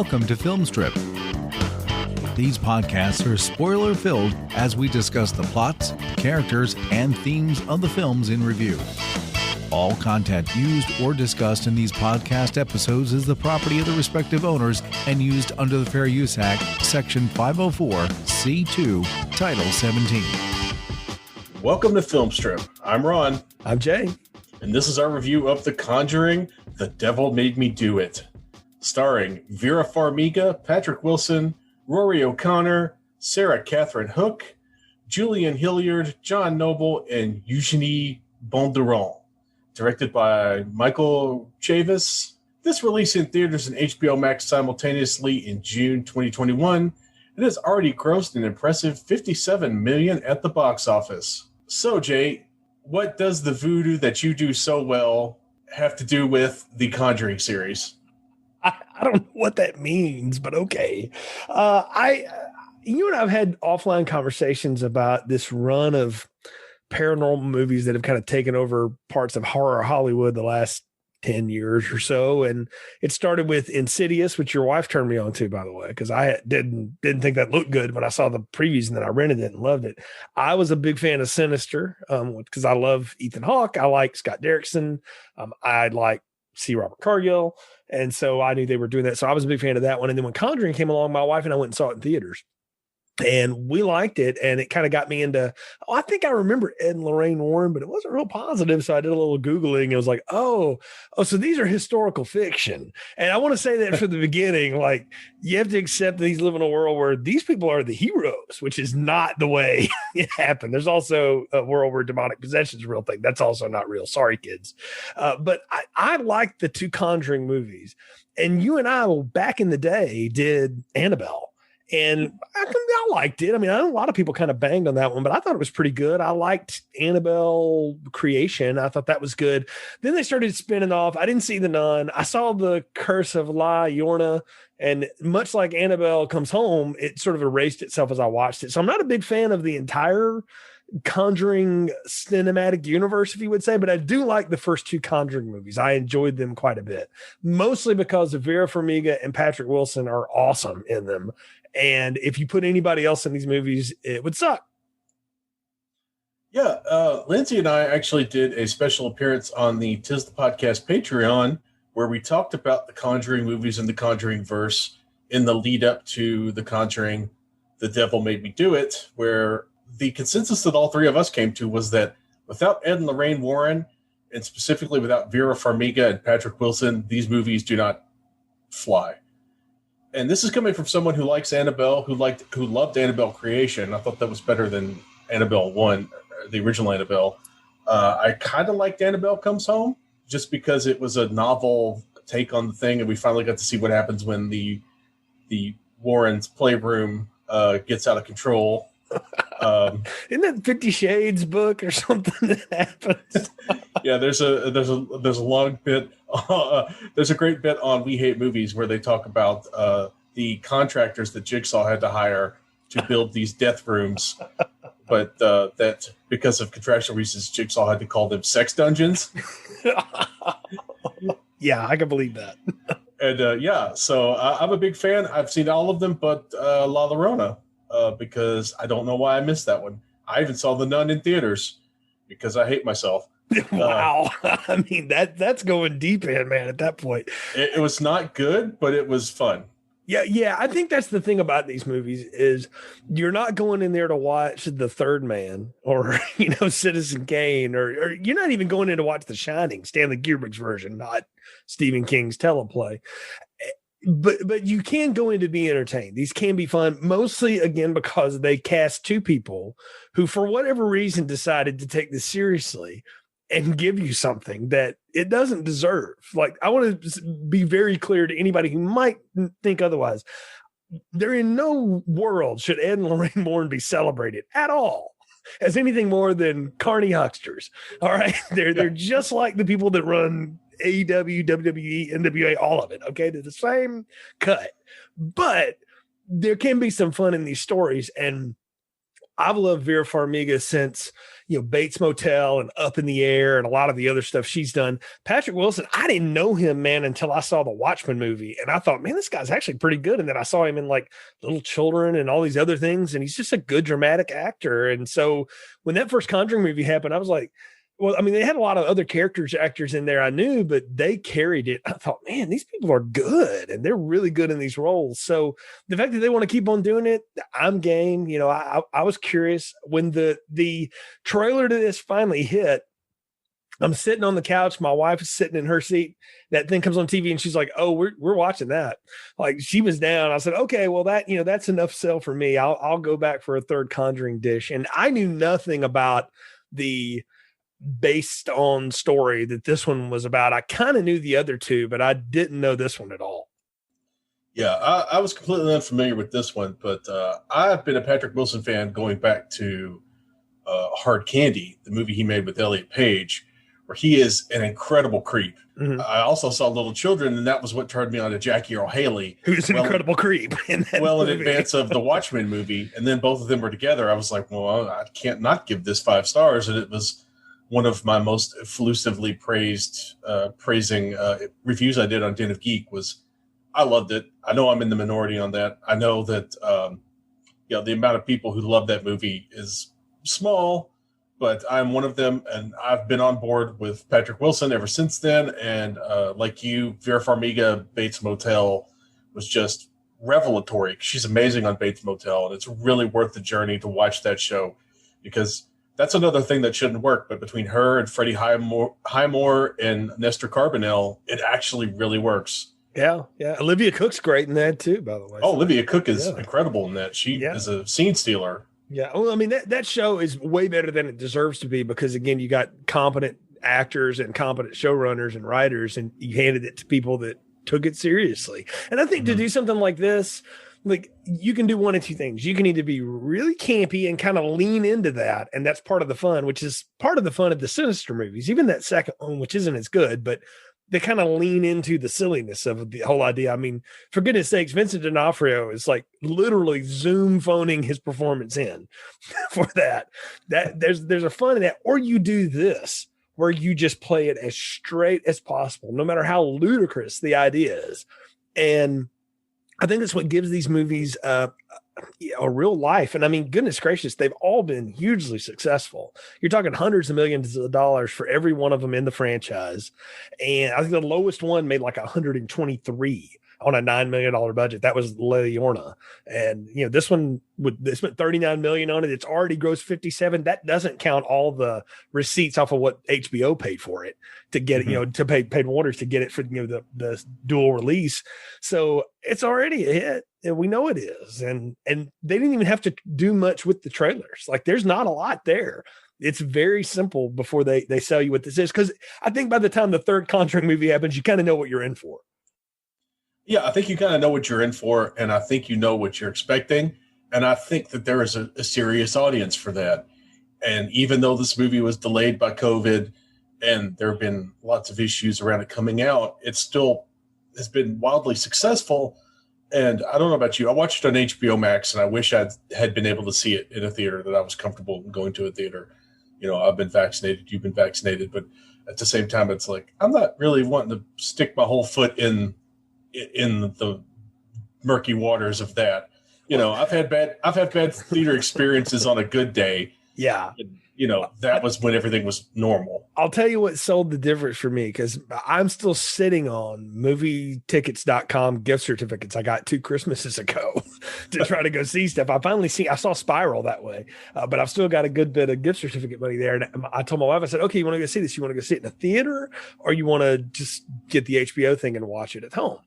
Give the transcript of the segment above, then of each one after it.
Welcome to Film Strip. These podcasts are spoiler-filled as we discuss the plots, characters, and themes of the films in review. All content used or discussed in these podcast episodes is the property of the respective owners and used under the Fair Use Act, Section 504(c)(2), Title 17. Welcome to Film Strip. I'm Ron. I'm Jay. And this is our review of The Conjuring, The Devil Made Me Do It. Starring Vera Farmiga, Patrick Wilson, Rory O'Connor, Sarah Catherine Hook, Julian Hilliard, John Noble, and Eugenie Bondurant. Directed by Michael Chavis. This released in theaters and HBO Max simultaneously in June 2021. It has already grossed an impressive $57 million at the box office. So, Jay, what does the voodoo that you do so well have to do with the Conjuring series? I don't know what that means, but okay. You and I have had offline conversations about this run of paranormal movies that have kind of taken over parts of horror Hollywood the last 10 years or so. And it started with Insidious, which your wife turned me on to, by the way, because I didn't think that looked good when I saw the previews, and then I rented it and loved it. I was a big fan of Sinister because I love Ethan Hawke. I like Scott Derrickson. I like C. Robert Cargill. And so I knew they were doing that. So I was a big fan of that one. And then when Conjuring came along, my wife and I went and saw it in theaters. And we liked it, and it kind of got me into, I think I remember Ed and Lorraine Warren, but it wasn't real positive. So I did a little Googling, and it was like, oh, so these are historical fiction. And I want to say that from the beginning, like, you have to accept that these live in a world where these people are the heroes, which is not the way it happened. There's also a world where demonic possession is a real thing. That's also not real. Sorry, kids. But I like the two Conjuring movies. And you and I, back in the day, did Annabelle. And I liked it. I mean, I know a lot of people kind of banged on that one, but I thought it was pretty good. I liked Annabelle Creation. I thought that was good. Then they started spinning off. I didn't see The Nun. I saw The Curse of La Llorona. And much like Annabelle Comes Home, it sort of erased itself as I watched it. So I'm not a big fan of the entire Conjuring cinematic universe, if you would say, but I do like the first two Conjuring movies. I enjoyed them quite a bit, mostly because Vera Farmiga and Patrick Wilson are awesome in them. And if you put anybody else in these movies, it would suck. Yeah, Lindsay and I actually did a special appearance on the Tis the Podcast Patreon, where we talked about the Conjuring movies and the Conjuring verse in the lead up to the Conjuring, The Devil Made Me Do It, where the consensus that all three of us came to was that without Ed and Lorraine Warren, and specifically without Vera Farmiga and Patrick Wilson, these movies do not fly. And this is coming from someone who likes Annabelle, who loved Annabelle Creation. I thought that was better than Annabelle 1, the original Annabelle. I kind of liked Annabelle Comes Home just because it was a novel take on the thing, and we finally got to see what happens when the Warren's playroom gets out of control. Isn't that 50 Shades book or something that happens? Yeah, there's a long bit. There's a great bit on We Hate Movies where they talk about the contractors that Jigsaw had to hire to build these death rooms, but that because of contractual reasons, Jigsaw had to call them sex dungeons. Yeah, I can believe that. And so I'm a big fan. I've seen all of them, but La Llorona. Because I don't know why I missed that one. I even saw The Nun in theaters because I hate myself. Wow. I mean, that's going deep in, man, at that point. It was not good, but it was fun. Yeah. I think that's the thing about these movies is you're not going in there to watch The Third Man or, Citizen Kane, or you're not even going in to watch The Shining, Stanley Kubrick's version, not Stephen King's teleplay. But you can go in to be entertained. These can be fun, mostly, again, because they cast two people who, for whatever reason, decided to take this seriously and give you something that it doesn't deserve. Like, I want to be very clear to anybody who might think otherwise. There in no world should Ed and Lorraine Warren be celebrated at all as anything more than carny hucksters. All right. They're just like the people that run AEW, WWE, NWA, all of it. Okay. They're the same cut, but there can be some fun in these stories. And I've loved Vera Farmiga since, Bates Motel and Up in the Air and a lot of the other stuff she's done. Patrick Wilson, I didn't know him, man, until I saw the Watchmen movie. And I thought, man, this guy's actually pretty good. And then I saw him in like Little Children and all these other things. And he's just a good dramatic actor. And so when that first Conjuring movie happened, I was like, well, I mean, they had a lot of other actors in there I knew, but they carried it. I thought, man, these people are good and they're really good in these roles. So the fact that they want to keep on doing it, I'm game. I was curious when the trailer to this finally hit. I'm sitting on the couch. My wife is sitting in her seat. That thing comes on TV and she's like, oh, we're watching that. Like she was down. I said, okay, well that's enough sell for me. I'll go back for a third Conjuring dish. And I knew nothing about the based on story that this one was about. I kind of knew the other two, but I didn't know this one at all. Yeah, I was completely unfamiliar with this one, but I've been a Patrick Wilson fan going back to Hard Candy, the movie he made with Elliot Page, where he is an incredible creep. Mm-hmm. I also saw Little Children, and that was what turned me on to Jackie Earle Haley, who's an incredible creep in that movie. In advance of the Watchmen movie. And then both of them were together. I was like, well, I can't not give this 5 stars. And it was one of my most effusively praising reviews I did on Den of Geek. Was I loved it. I know I'm in the minority on that. I know that the amount of people who love that movie is small, but I'm one of them, and I've been on board with Patrick Wilson ever since then. And like you, Vera Farmiga, Bates Motel was just revelatory. She's amazing on Bates Motel, and it's really worth the journey to watch that show, because that's another thing that shouldn't work. But between her and Freddie Highmore and Nestor Carbonell, it actually really works. Yeah. Olivia Cook's great in that too, by the way. Oh, Olivia Cook is incredible in that. She is a scene stealer. Yeah. Well, I mean, that show is way better than it deserves to be, because again, you got competent actors and competent showrunners and writers, and you handed it to people that took it seriously. And I think to do something like this, like, you can do one of two things. You can either be really campy and kind of lean into that, and that's part of the fun, which is part of the fun of the Sinister movies. Even that second one, which isn't as good, but they kind of lean into the silliness of the whole idea. I mean, for goodness sakes, Vincent D'Onofrio is like literally Zoom phoning his performance in for that. There's a fun in that. Or you do this, where you just play it as straight as possible, no matter how ludicrous the idea is. And I think that's what gives these movies a real life. And I mean, goodness gracious, they've all been hugely successful. You're talking hundreds of millions of dollars for every one of them in the franchise. And I think the lowest one made like 123 on a $9 million budget. That was La Llorona. And, this one they spent $39 million on it. It's already grossed 57. That doesn't count all the receipts off of what HBO paid for it to get it, to pay Warner's to get it for, the dual release. So it's already a hit, and we know it is. And they didn't even have to do much with the trailers. Like, there's not a lot there. It's very simple before they sell you what this is. Cause I think by the time the third Conjuring movie happens, you kind of know what you're in for. Yeah, I think you kind of know what you're in for, and I think you know what you're expecting. And I think that there is a serious audience for that. And even though this movie was delayed by COVID and there have been lots of issues around it coming out, it still has been wildly successful. And I don't know about you. I watched it on HBO Max, and I wish I had been able to see it in a theater that I was comfortable going to a theater. I've been vaccinated, you've been vaccinated, but at the same time, it's like, I'm not really wanting to stick my whole foot in the murky waters of that. I've had bad theater experiences on a good day. Yeah. That was when everything was normal. I'll tell you what sold the difference for me, because I'm still sitting on movietickets.com gift certificates I got 2 Christmases ago to try to go see stuff. I saw Spiral that way, but I've still got a good bit of gift certificate money there. And I told my wife, I said, okay, you want to go see this? You want to go see it in a theater, or you want to just get the HBO thing and watch it at home?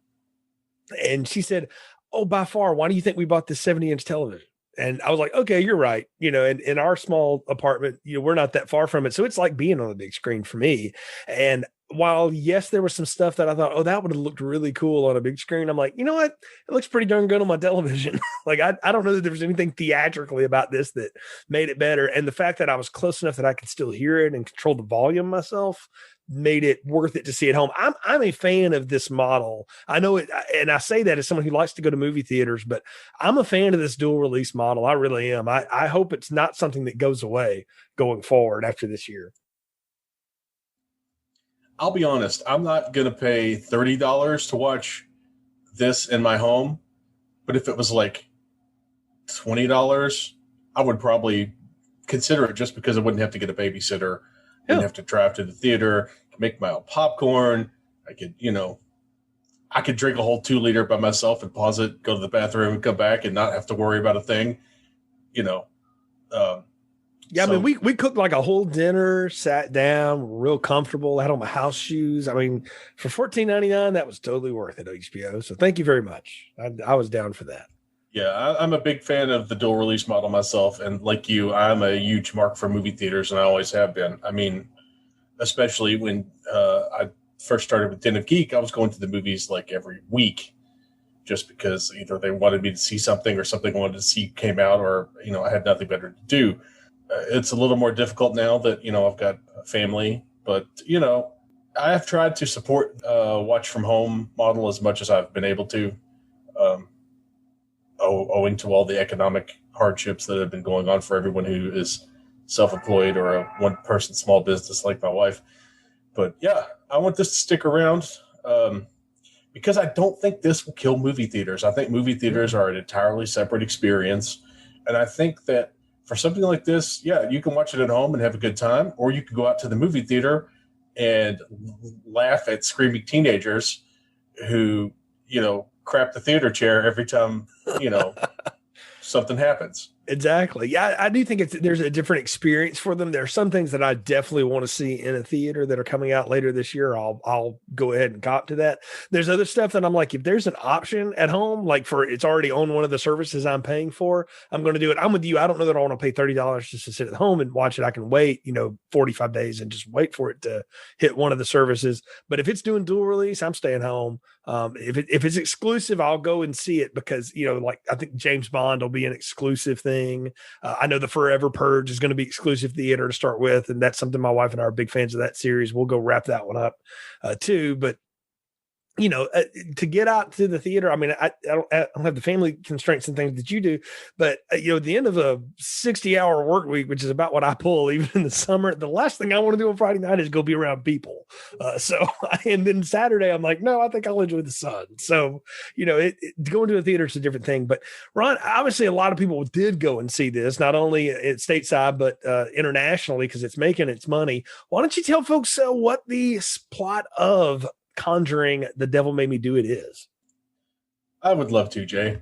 And she said, oh, by far, why do you think we bought this 70-inch television? And I was like, okay, you're right. And in our small apartment, we're not that far from it. So it's like being on the big screen for me. And while yes, there was some stuff that I thought, oh, that would have looked really cool on a big screen. I'm like, you know what? It looks pretty darn good on my television. Like, I don't know that there was anything theatrically about this that made it better. And the fact that I was close enough that I could still hear it and control the volume myself made it worth it to see at home. I'm a fan of this model. I know it, and I say that as someone who likes to go to movie theaters, but I'm a fan of this dual release model. I really am. I hope it's not something that goes away going forward after this year. I'll be honest, I'm not going to pay $30 to watch this in my home, but if it was like $20, I would probably consider it, just because I wouldn't have to get a babysitter. I wouldn't have to drive to the theater, make my own popcorn. I could drink a whole 2-liter by myself and pause it, go to the bathroom and come back and not have to worry about a thing, Yeah, so, I mean, we cooked like a whole dinner, sat down, real comfortable, had on my house shoes. I mean, for $14.99, that was totally worth it, HBO. So thank you very much. I was down for that. Yeah, I'm a big fan of the dual release model myself. And like you, I'm a huge mark for movie theaters, and I always have been. I mean, especially when I first started with Den of Geek, I was going to the movies like every week, just because either they wanted me to see something or something I wanted to see came out, or, I had nothing better to do. It's a little more difficult now that, I've got a family, but, I have tried to support watch from home model as much as I've been able to, owing to all the economic hardships that have been going on for everyone who is self-employed or a one-person small business like my wife. But yeah, I want this to stick around because I don't think this will kill movie theaters. I think movie theaters are an entirely separate experience. And I think that for something like this, yeah, you can watch it at home and have a good time, or you can go out to the movie theater and laugh at screaming teenagers who, crap the theater chair every time, something happens. Exactly. Yeah, I do think there's a different experience for them. There are some things that I definitely want to see in a theater that are coming out later this year. I'll go ahead and cop to that. There's other stuff that I'm like, if there's an option at home, like it's already on one of the services I'm paying for, I'm going to do it. I'm with you. I don't know that I want to pay $30 just to sit at home and watch it. I can wait, 45 days and just wait for it to hit one of the services. But if it's doing dual release, I'm staying home. If it's exclusive, I'll go and see it because, I think James Bond will be an exclusive thing. I know the Forever Purge is going to be exclusive theater to start with, and that's something my wife and I are big fans of that series. We'll go wrap that one up too. But to get out to the theater, I mean, I don't have the family constraints and things that you do, but at the end of a 60-hour work week, which is about what I pull even in the summer, the last thing I want to do on Friday night is go be around people. And then Saturday, I'm like, no, I think I'll enjoy the sun. So, going to a theater is a different thing. But Ron, obviously a lot of people did go and see this, not only at stateside, but internationally, because it's making its money. Why don't you tell folks what the plot of Conjuring, The Devil Made Me Do It is? I would love to, Jay.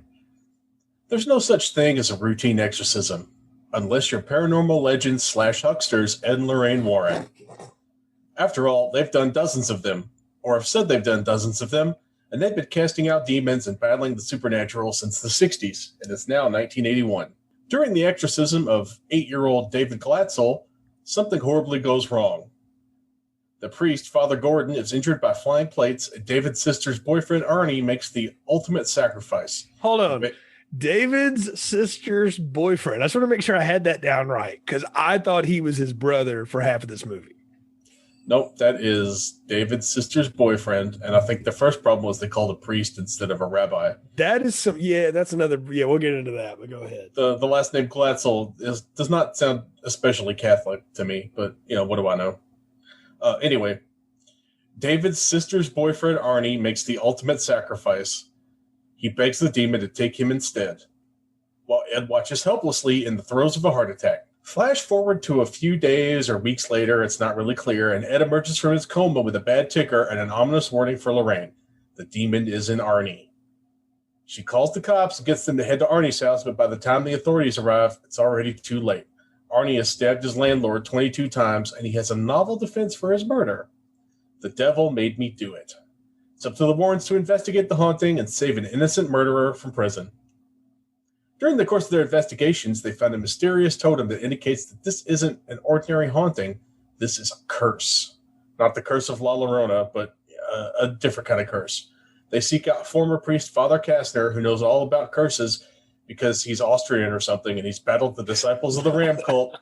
There's no such thing as a routine exorcism, unless you're paranormal legends / hucksters Ed and Lorraine Warren. After all, they've done dozens of them, or have said they've done dozens of them, and they've been casting out demons and battling the supernatural since the 60s, and it's now 1981. During the exorcism of 8-year-old David Glatzel, something horribly goes wrong. The priest, Father Gordon, is injured by flying plates, and David's sister's boyfriend, Arnie, makes the ultimate sacrifice. Hold on. David's sister's boyfriend. I just want to make sure I had that down right, because I thought he was his brother for half of this movie. Nope, that is David's sister's boyfriend, and I think the first problem was they called a priest instead of a rabbi. That is that's another, we'll get into that, but go ahead. The last name Glatzel does not sound especially Catholic to me, but, what do I know? Anyway, David's sister's boyfriend, Arnie, makes the ultimate sacrifice. He begs the demon to take him instead, while Ed watches helplessly in the throes of a heart attack. Flash forward to a few days or weeks later, it's not really clear, and Ed emerges from his coma with a bad ticker and an ominous warning for Lorraine. The demon is in Arnie. She calls the cops and gets them to head to Arnie's house, but by the time the authorities arrive, it's already too late. Arnie has stabbed his landlord 22 times, and he has a novel defense for his murder. The devil made me do it. It's up to the Warrens to investigate the haunting and save an innocent murderer from prison. During the course of their investigations, they found a mysterious totem that indicates that this isn't an ordinary haunting. This is a curse. not the curse of La Llorona, but a different kind of curse. They seek out former priest Father Kastner, who knows all about curses because he's Austrian or something, and he's battled the disciples of the Ram cult.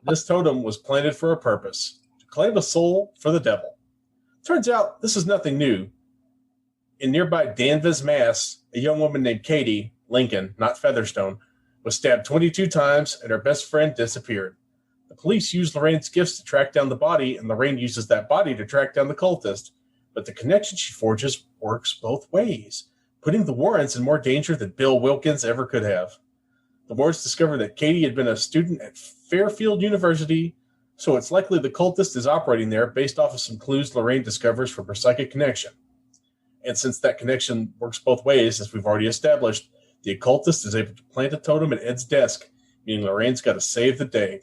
This totem was planted for a purpose, to claim a soul for the devil. Turns out this is nothing new. In nearby Danvers, Mass., a young woman named Katie, Lincoln, not Featherstone, was stabbed 22 times and her best friend disappeared. The police use Lorraine's gifts to track down the body, and Lorraine uses that body to track down the cultist. But the connection she forges works both ways, putting the Warrens in more danger than Bill Wilkins ever could have. The Warrens discover that Katie had been a student at Fairfield University, so it's likely the cultist is operating there based off of some clues Lorraine discovers from her psychic connection. And since that connection works both ways, as we've already established, the occultist is able to plant a totem at Ed's desk, meaning Lorraine's got to save the day.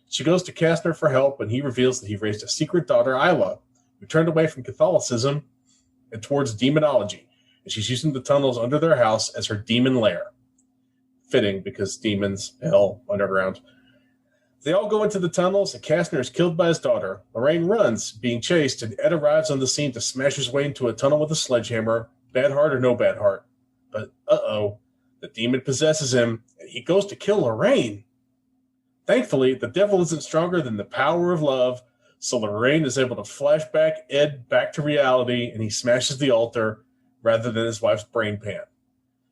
She goes to Kastner for help, and he reveals that he raised a secret daughter, Isla, who turned away from Catholicism and towards demonology, and she's using the tunnels under their house as her demon lair. Fitting, because demons, hell, underground. They all go into the tunnels, and Kastner is killed by his daughter. Lorraine runs, being chased, and Ed arrives on the scene to smash his way into a tunnel with a sledgehammer, bad heart or no bad heart. But, the demon possesses him, and he goes to kill Lorraine. Thankfully, the devil isn't stronger than the power of love, so Lorraine is able to flash back Ed back to reality, and he smashes the altar rather than his wife's brain pan.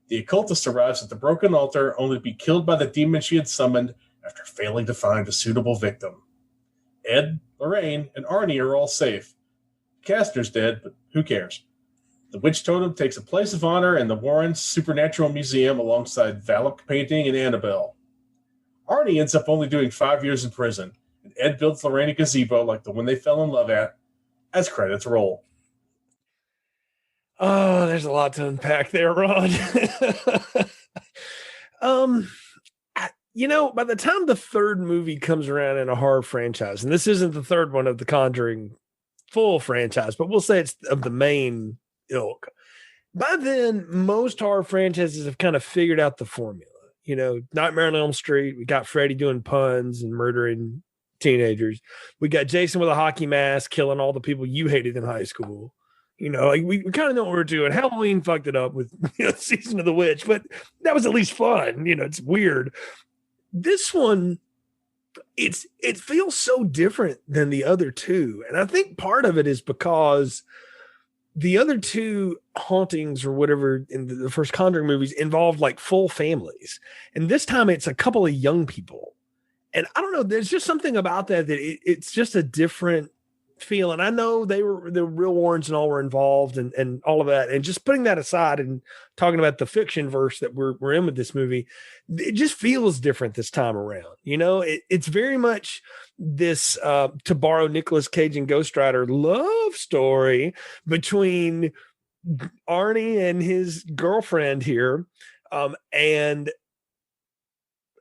The occultist arrives at the broken altar, only to be killed by the demon she had summoned after failing to find a suitable victim. Ed, Lorraine, and Arnie are all safe. Kastner's dead, but who cares? The witch totem takes a place of honor in the Warrens Supernatural Museum alongside Valak Painting and Annabelle. Arnie ends up only doing 5 years in prison, and Ed builds Lorraine a gazebo like the one they fell in love at, as credits roll. Oh, there's a lot to unpack there, Ron. By the time the third movie comes around in a horror franchise, and this isn't the third one of the Conjuring full franchise, but we'll say it's of the main ilk. By then, most horror franchises have kind of figured out the formula. Nightmare on Elm Street, we got Freddy doing puns and murdering teenagers. We got Jason with a hockey mask killing all the people you hated in high school. We kind of know what we're doing. Halloween fucked it up with Season of the Witch, but that was at least fun. It's weird. This one, it feels so different than the other two. And I think part of it is because the other two hauntings or whatever in the first Conjuring movies involved like full families. And this time it's a couple of young people. And I don't know, there's just something about that it's just a different feel. And I know the real Warrens and all were involved and all of that. And just putting that aside and talking about the fiction verse that we're in with this movie, it just feels different this time around. It's very much this, to borrow Nicolas Cage and Ghost Rider, love story between Arnie and his girlfriend here, and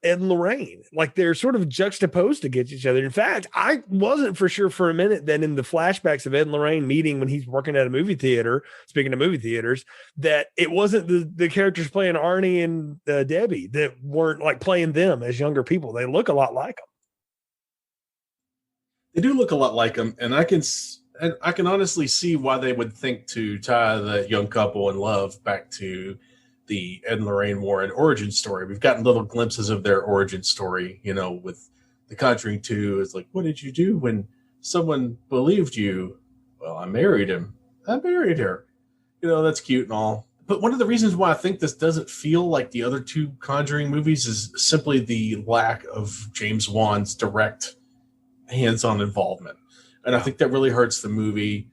Ed and Lorraine. Like they're sort of juxtaposed against each other. In fact, I wasn't for sure for a minute that in the flashbacks of Ed and Lorraine meeting when he's working at a movie theater, speaking of movie theaters, that it wasn't the characters playing Arnie and Debbie that weren't like playing them as younger people. They look a lot like them. They do look a lot like them, and I can honestly see why they would think to tie the young couple in love back to the Ed and Lorraine Warren origin story. We've gotten little glimpses of their origin story, with The Conjuring 2. It's like, what did you do when someone believed you? Well, I married him. I married her. That's cute and all. But one of the reasons why I think this doesn't feel like the other two Conjuring movies is simply the lack of James Wan's direct hands-on involvement. And I think that really hurts the movie.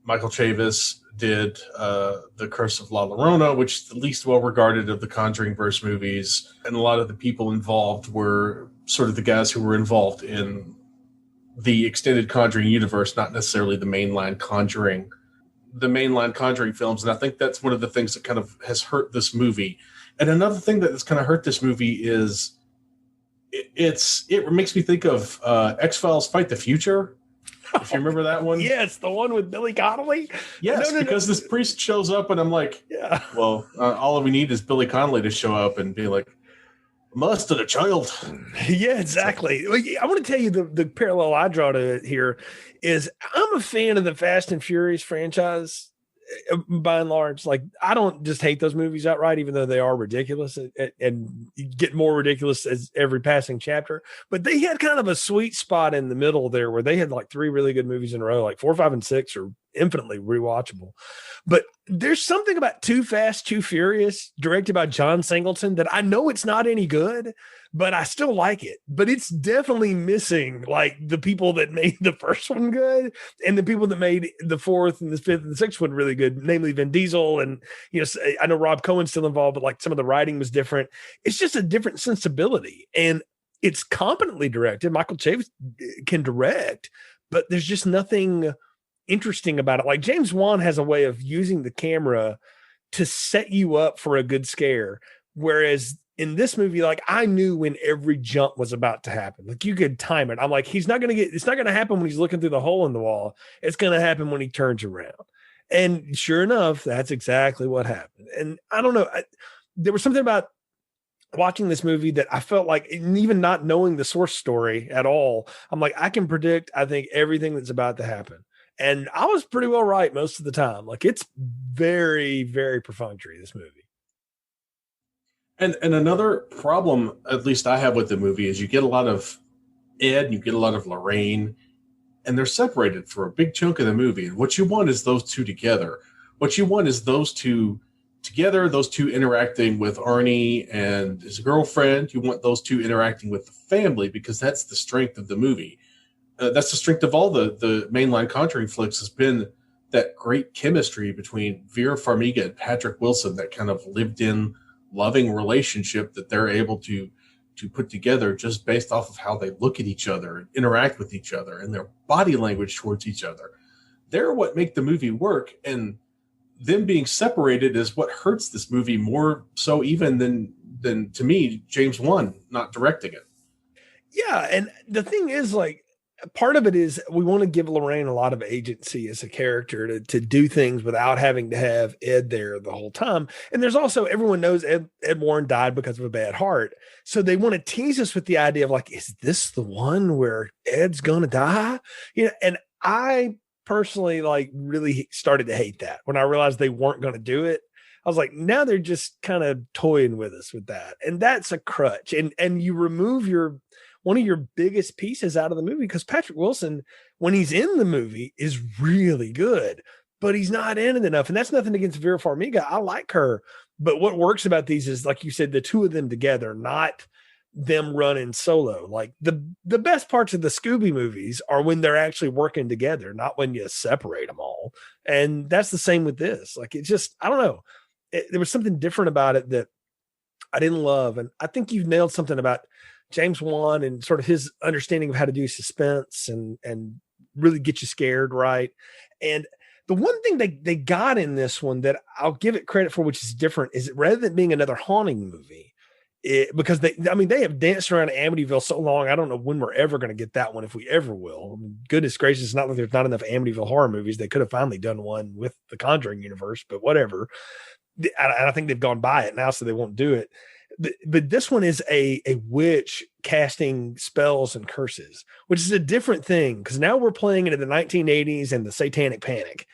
Michael Chavis did The Curse of La Llorona, which is the least well-regarded of the Conjuring verse movies. And a lot of the people involved were sort of the guys who were involved in the extended Conjuring universe, not necessarily the mainline Conjuring films. And I think that's one of the things that kind of has hurt this movie. And another thing that has kind of hurt this movie is it makes me think of X-Files Fight the Future. If you remember that one. Yes, the one with Billy Connolly. Yes, because this priest shows up and I'm like, yeah. Well, all we need is Billy Connolly to show up and be like, Must of the child. Yeah, exactly. I want to tell you the parallel I draw to it here is I'm a fan of the Fast and Furious franchise by and large. Like, I don't just hate those movies outright, even though they are ridiculous and get more ridiculous as every passing chapter. But they had kind of a sweet spot in the middle there where they had like 3 really good movies in a row, like 4, 5, and 6 are infinitely rewatchable. But there's something about Too Fast, Too Furious, directed by John Singleton, that I know it's not any good, but I still like it. But it's definitely missing like the people that made the first one good and the people that made the fourth and the fifth and the sixth one really good, namely Vin Diesel. And, you know, I know Rob Cohen's still involved, but like some of the writing was different. It's just a different sensibility, and it's competently directed. Michael Chaves can direct, but there's just nothing interesting about it. Like, James Wan has a way of using the camera to set you up for a good scare. Whereas in this movie, like, I knew when every jump was about to happen. Like, you could time it. I'm like, it's not going to happen when he's looking through the hole in the wall. It's going to happen when he turns around. And sure enough, that's exactly what happened. And I don't know. There was something about watching this movie that I felt like, and even not knowing the source story at all, I'm like, I can predict, I think, everything that's about to happen. And I was pretty well right most of the time. Like, it's very, very perfunctory, this movie. And another problem, at least I have with the movie, is you get a lot of Ed and you get a lot of Lorraine, and they're separated for a big chunk of the movie. And what you want is those two together. What you want is those two together, those two interacting with Arnie and his girlfriend. You want those two interacting with the family, because that's the strength of the movie. That's the strength of all the mainline Conjuring flicks, has been that great chemistry between Vera Farmiga and Patrick Wilson, that kind of lived in, loving relationship that they're able to put together just based off of how they look at each other and interact with each other and their body language towards each other. They're what make the movie work, and them being separated is what hurts this movie more so even than to me, James Wan not directing it. Yeah, and the thing is, like, part of it is we want to give Lorraine a lot of agency as a character to do things without having to have Ed there the whole time. And there's also, everyone knows Ed Warren died because of a bad heart. So they want to tease us with the idea of like, is this the one where Ed's going to die? You know, and I personally like really started to hate that when I realized they weren't going to do it. I was like, now they're just kind of toying with us with that. And that's a crutch. And you remove one of your biggest pieces out of the movie, because Patrick Wilson, when he's in the movie, is really good, but he's not in it enough. And that's nothing against Vera Farmiga. I like her. But what works about these is, like you said, the two of them together, not them running solo. Like the best parts of the Scooby movies are when they're actually working together, not when you separate them all. And that's the same with this. Like, it just, I don't know. There was something different about it that I didn't love. And I think you've nailed something about James Wan and sort of his understanding of how to do suspense and really get you scared. Right. And the one thing they got in this one that I'll give it credit for, which is different, is rather than being another haunting movie, because they have danced around Amityville so long. I don't know when we're ever going to get that one, if we ever will. I mean, goodness gracious, it's not like there's not enough Amityville horror movies. They could have finally done one with the Conjuring universe, but whatever. And I think they've gone by it now, so they won't do it. But this one is a witch casting spells and curses, which is a different thing, because now we're playing into the 1980s and the Satanic Panic.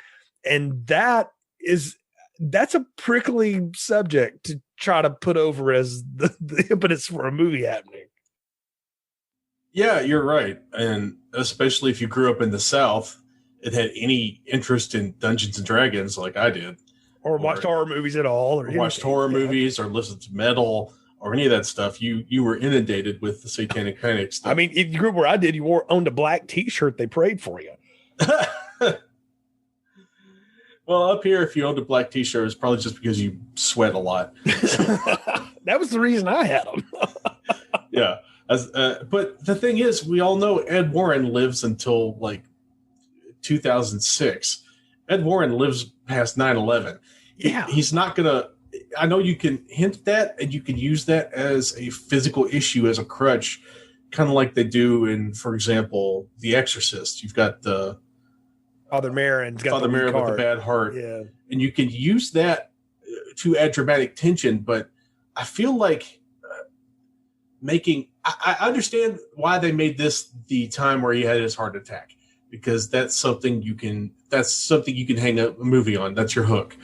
And that's a prickly subject to try to put over as the impetus for a movie happening. Yeah, you're right. And especially if you grew up in the South and had any interest in Dungeons and Dragons like I did. Or watched horror movies at all. Or watched horror movies or listened to metal or any of that stuff. You were inundated with the Satanic Panic stuff. I mean, if you grew up where I did, you owned a black T-shirt. They prayed for you. Well, up here, if you owned a black T-shirt, it's probably just because you sweat a lot. That was the reason I had them. Yeah. But the thing is, we all know Ed Warren lives until like 2006. Ed Warren lives past 9/11. Yeah. He's not going to, I know you can hint that and you can use that as a physical issue, as a crutch, kind of like they do in, for example, The Exorcist. You've got the Father Merrin's got Father Merrin with the bad heart. Yeah. And you can use that to add dramatic tension, but I feel like I understand why they made this the time where he had his heart attack, because that's something you can hang a movie on. That's your hook.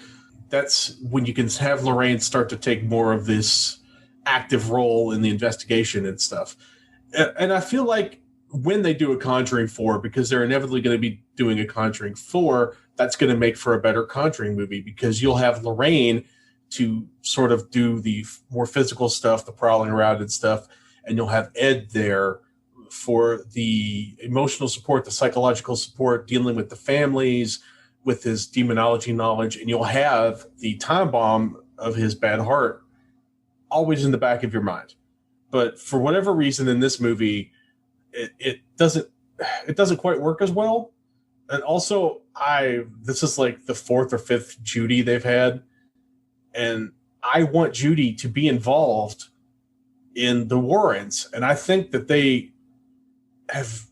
That's when you can have Lorraine start to take more of this active role in the investigation and stuff. And I feel like when they do a Conjuring 4, because they're inevitably going to be doing a Conjuring 4, that's going to make for a better Conjuring movie, because you'll have Lorraine to sort of do the more physical stuff, the prowling around and stuff, and you'll have Ed there for the emotional support, the psychological support, dealing with the families, with his demonology knowledge, and you'll have the time bomb of his bad heart always in the back of your mind. But for whatever reason in this movie, it doesn't quite work as well. And also, this is like the fourth or fifth Judy they've had, and I want Judy to be involved in the Warrens, and I think that they have.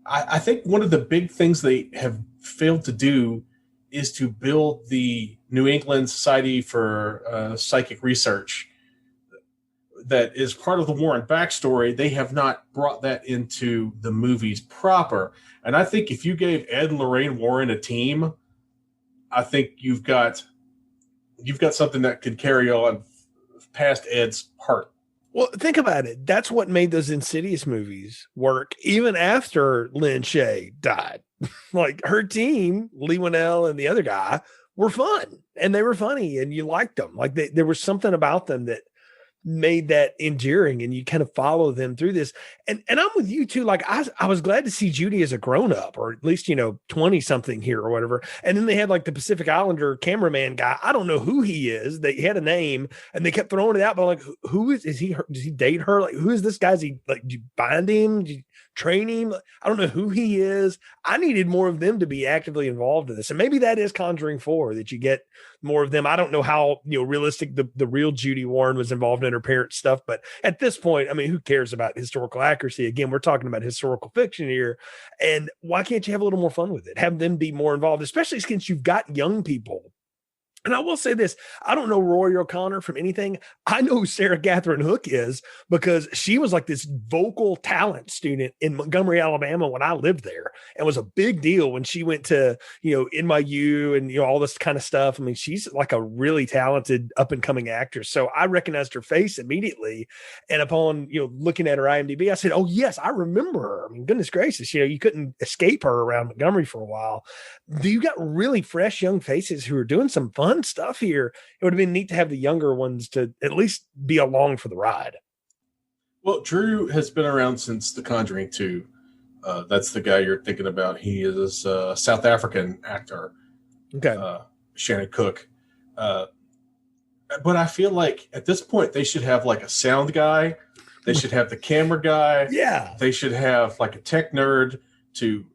I think one of the big things they have failed to do is to build the New England Society for Psychic Research that is part of the Warren backstory. They have not brought that into the movies proper. And I think if you gave Ed and Lorraine Warren a team, I think you've got something that could carry on past Ed's heart. Well, think about it. That's what made those Insidious movies work, even after Lynn Shay died. Like, her team, Lee Winnell and the other guy, were fun, and they were funny, and you liked them. Like, there was something about them that made that endearing, and you kind of follow them through this. And I'm with you too. Like, I was glad to see Judy as a grown up, or at least, 20 something here or whatever. And then they had like the Pacific Islander cameraman guy. I don't know who he is. They had a name and they kept throwing it out, but I'm like, who is he? Does he date her? Like, who is this guy? Is he like, do you bind him? Do you train him? I don't know who he is. I needed more of them to be actively involved in this. And maybe that is Conjuring 4, that you get more of them. I don't know how, realistic the real Judy Warren was involved in her parents' stuff, but at this point, I mean, who cares about historical accuracy? Again, we're talking about historical fiction here. And why can't you have a little more fun with it? Have them be more involved, especially since you've got young people. And I will say this, I don't know Rory O'Connor from anything. I know who Sarah Catherine Hook is because she was like this vocal talent student in Montgomery, Alabama when I lived there, and was a big deal when she went to, NYU and, all this kind of stuff. I mean, she's like a really talented up and coming actress. So I recognized her face immediately. And upon, looking at her IMDb, I said, oh yes, I remember her. I mean, goodness gracious, you couldn't escape her around Montgomery for a while. You got really fresh young faces who are doing some fun stuff here. It would have been neat to have the younger ones to at least be along for the ride. Well, Drew has been around since The Conjuring 2. That's the guy you're thinking about. He is a South African actor. Okay. Shannon Cook. But I feel like at this point they should have like a sound guy. They should have the camera guy. Yeah. They should have like a tech nerd to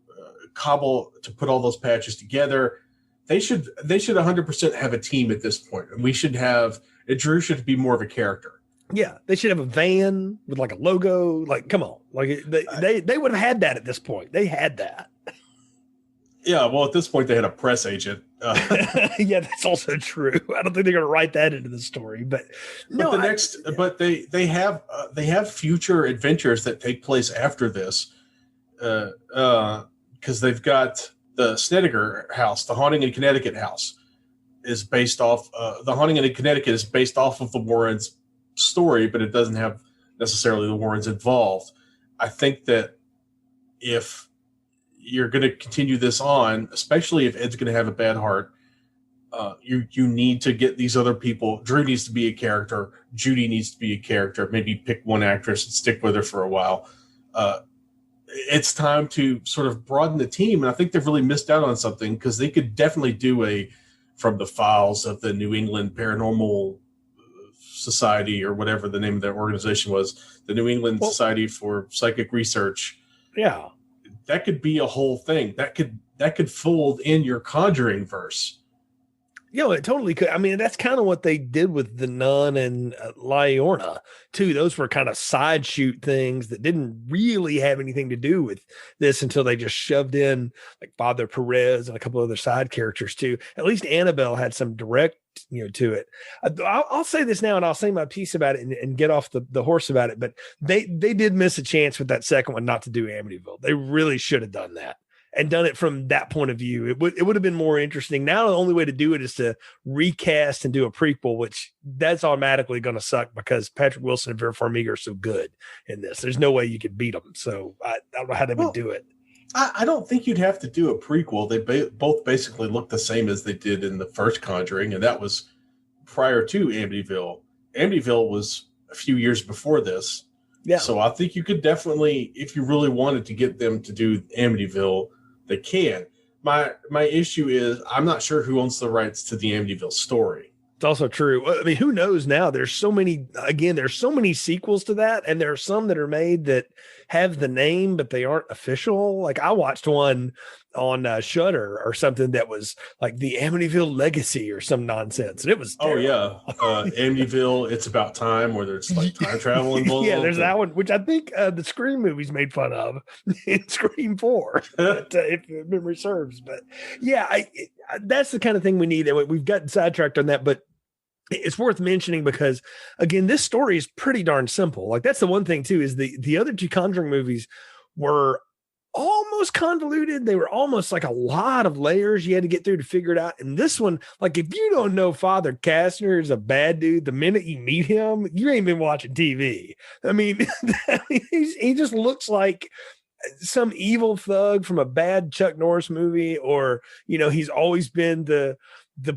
put all those patches together. They should 100% have a team at this point, and Drew should be more of a character. Yeah, they should have a van with like a logo. Like, come on, like they would have had that at this point. They had that. Yeah, well, at this point they had a press agent. Yeah, that's also true. I don't think they're going to write that into the story, but no. But they have future adventures that take place after this, because they've got the Snedeker house, the Haunting in Connecticut house, is based off. The Haunting in Connecticut is based off of the Warrens' story, but it doesn't have necessarily the Warrens involved. I think that if you're going to continue this on, especially if Ed's going to have a bad heart, you need to get these other people. Drew needs to be a character. Judy needs to be a character. Maybe pick one actress and stick with her for a while. It's time to sort of broaden the team, and I think they've really missed out on something, because they could definitely do from the files of the New England Paranormal Society, or whatever the name of their organization was, the New England Society for Psychic Research. Yeah, that could be a whole thing. That could fold in your Conjuring verse. You know, it totally could. I mean, that's kind of what they did with The Nun and La Llorona, too. Those were kind of side shoot things that didn't really have anything to do with this until they just shoved in like Father Perez and a couple other side characters, too. At least Annabelle had some direct, to it. I'll say this now, and I'll say my piece about it and get off the horse about it. But they did miss a chance with that second one not to do Amityville. They really should have done that and done it from that point of view. It would have been more interesting. Now the only way to do it is to recast and do a prequel, which that's automatically going to suck because Patrick Wilson and Vera Farmiga are so good in this. There's no way you could beat them. So I don't know how they would do it. I don't think you'd have to do a prequel. They both basically look the same as they did in the first Conjuring, and that was prior to Amityville. Amityville was a few years before this. Yeah. So I think you could definitely, if you really wanted to get them to do Amityville, they can. My issue is I'm not sure who owns the rights to the Amityville story. It's also true. I mean, who knows now? There's so many sequels to that, and there are some that are made that have the name, but they aren't official. Like I watched one on Shudder or something that was like the Amityville Legacy or some nonsense, and it was terrible. Amityville, It's About Time, where there's like time travel involved. Yeah, there's that one, which I think the Scream movies made fun of in Scream 4, if memory serves. But yeah, that's the kind of thing we need. We've gotten sidetracked on that, but it's worth mentioning because, again, this story is pretty darn simple. Like that's the one thing too, is the other two Conjuring movies were almost convoluted. They were almost like a lot of layers you had to get through to figure it out. And this one, like if you don't know Father Kastner is a bad dude, the minute you meet him, you ain't been watching TV. I mean, he just looks like some evil thug from a bad Chuck Norris movie, or, he's always been the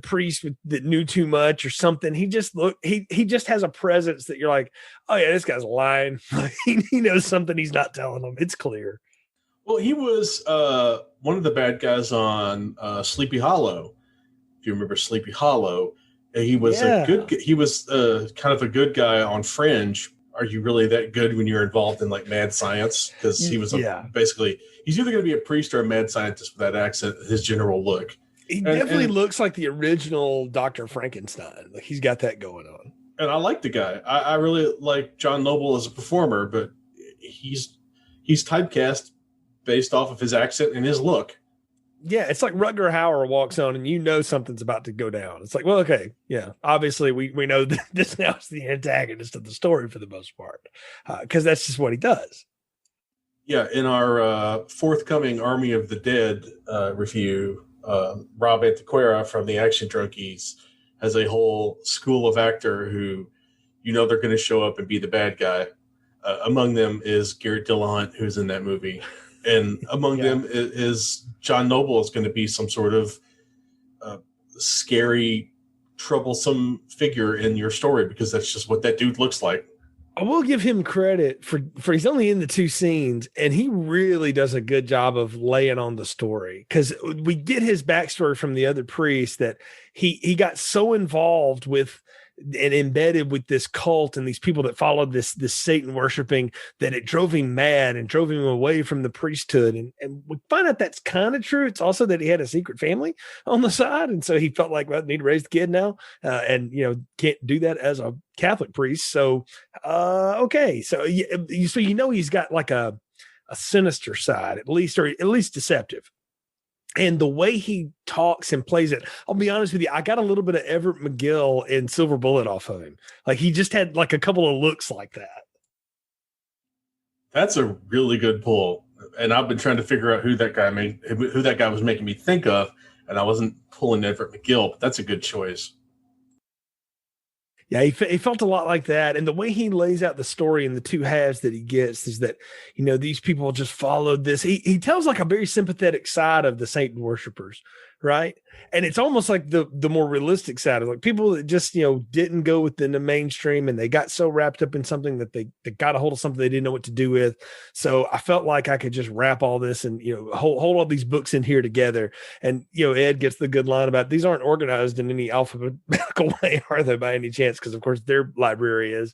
priest that knew too much or something. He just has a presence that you're like, oh yeah, this guy's lying. He knows something he's not telling them. It's clear. Well, he was one of the bad guys on Sleepy Hollow. If you remember Sleepy Hollow, he was he was kind of a good guy on Fringe. Are you really that good when you're involved in like mad science? Because he was basically, he's either going to be a priest or a mad scientist with that accent, his general look. He definitely looks like the original Dr. Frankenstein. Like he's got that going on. And I like the guy. I really like John Noble as a performer, but he's typecast based off of his accent and his look. Yeah, it's like Rutger Hauer walks on and something's about to go down. It's like, well, okay, yeah. Obviously, we know that this now is the antagonist of the story for the most part, because that's just what he does. Yeah, in our forthcoming Army of the Dead review, Rob Antiquera from the Action Drunkies has a whole school of actor who, they're going to show up and be the bad guy. Among them is Garrett Dillahunt, who's in that movie. And among them is John Noble is going to be some sort of scary, troublesome figure in your story because that's just what that dude looks like. I will give him credit for he's only in the two scenes, and he really does a good job of laying on the story because we get his backstory from the other priest that he got so involved with and embedded with this cult and these people that followed this Satan worshiping that it drove him mad and drove him away from the priesthood. And we find out that's kind of true. It's also that he had a secret family on the side. And so he felt like, well, I need to raise the kid now. And can't do that as a Catholic priest. So, okay. So, he's got like a sinister side, at least deceptive. And the way he talks and plays it, I'll be honest with you, I got a little bit of Everett McGill in Silver Bullet off of him. Like he just had like a couple of looks like that. That's a really good pull. And I've been trying to figure out who that guy was making me think of, and I wasn't pulling Everett McGill, but that's a good choice. Yeah, he felt a lot like that. And the way he lays out the story in the two halves that he gets is that, these people just followed this. He tells like a very sympathetic side of the Satan worshipers, right? And it's almost like the more realistic side of like people that just, didn't go within the mainstream and they got so wrapped up in something that they got a hold of something they didn't know what to do with. So I felt like I could just wrap all this and, hold all these books in here together. And, Ed gets the good line about these aren't organized in any alphabetical way, are they by any chance? Because of course their library is,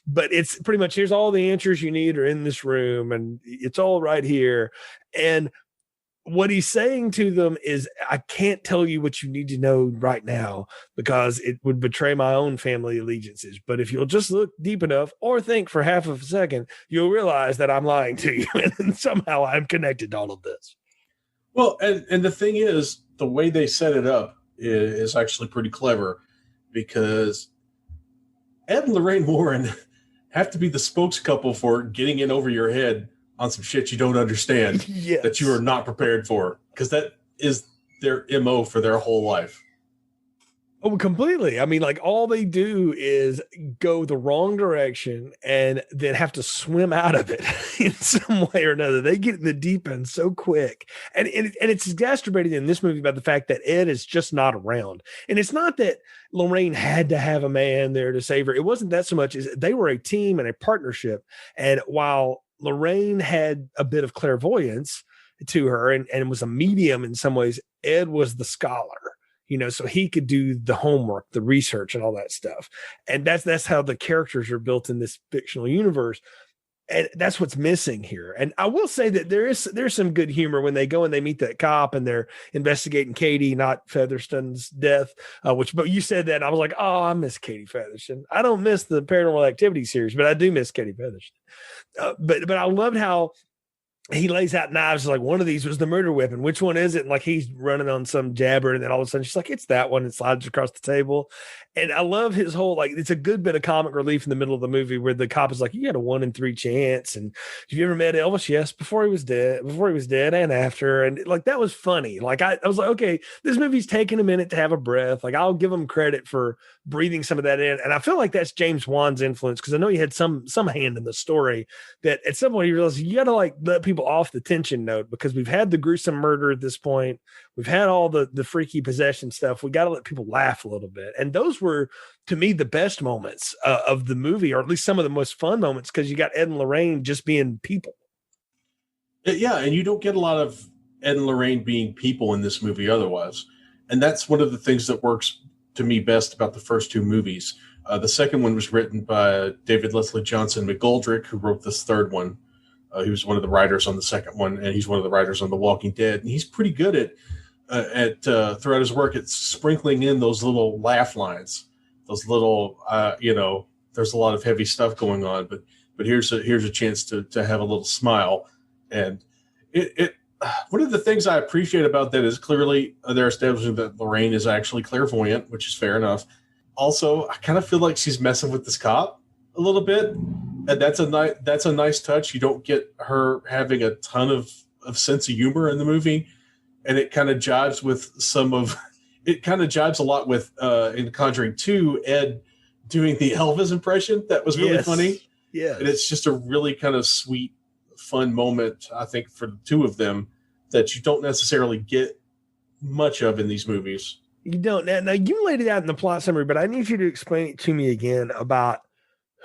but it's pretty much here's all the answers you need are in this room and it's all right here. And what he's saying to them is, I can't tell you what you need to know right now because it would betray my own family allegiances. But if you'll just look deep enough or think for half of a second, you'll realize that I'm lying to you. And somehow I'm connected to all of this. Well, and the thing is, the way they set it up is actually pretty clever, because Ed and Lorraine Warren have to be the spokescouple for getting in over your head on some shit you don't understand. Yes. That you are not prepared for, because that is their MO for their whole life. Oh, completely. I mean, like, all they do is go the wrong direction and then have to swim out of it in some way or another. They get in the deep end so quick. And it's exacerbated in this movie by the fact that Ed is just not around. And it's not that Lorraine had to have a man there to save her. It wasn't that so much as they were a team and a partnership. And while Lorraine had a bit of clairvoyance to her and was a medium in some ways, Ed was the scholar, so he could do the homework, the research, and all that stuff. And that's how the characters are built in this fictional universe. And that's what's missing here. And I will say that there's some good humor when they go and they meet that cop and they're investigating Katie, not Featherston's death, but you said that and I was like, oh, I miss Katie Featherston. I don't miss the Paranormal Activity series, but I do miss Katie Featherston. But I loved how he lays out knives, like, one of these was the murder weapon. Which one is it? And like, he's running on some jabber, and then all of a sudden she's like, it's that one, and slides across the table. And I love his whole, like, it's a good bit of comic relief in the middle of the movie where the cop is like, you got a 1 in 3 chance. And have you ever met Elvis? Yes, before he was dead and after. And like, that was funny. Like, I was like, okay, this movie's taking a minute to have a breath. Like, I'll give him credit for breathing some of that in. And I feel like that's James Wan's influence, because I know he had some hand in the story, that at some point he realized you got to, like, let people off the tension note, because we've had the gruesome murder at this point. We've had all the freaky possession stuff. We got to let people laugh a little bit. And those were, to me, the best moments of the movie, or at least some of the most fun moments, because you got Ed and Lorraine just being people. Yeah, and you don't get a lot of Ed and Lorraine being people in this movie otherwise. And that's one of the things that works to me best about the first two movies. The second one was written by David Leslie Johnson McGoldrick, who wrote this third one. He was one of the writers on the second one, and he's one of the writers on The Walking Dead. And he's pretty good at throughout his work at sprinkling in those little laugh lines, those little, there's a lot of heavy stuff going on, but here's a chance to have a little smile. And it one of the things I appreciate about that is clearly they're establishing that Lorraine is actually clairvoyant, which is fair enough. Also, I kind of feel like she's messing with this cop a little bit, and that's a nice touch. You don't get her having a ton of sense of humor in the movie, and it kind of jives with a lot with in Conjuring 2, Ed doing the Elvis impression. That was really funny. Yeah, and it's just a really kind of sweet, fun moment, I think, for the two of them that you don't necessarily get much of in these movies. You don't. Now you laid it out in the plot summary, but I need you to explain it to me again about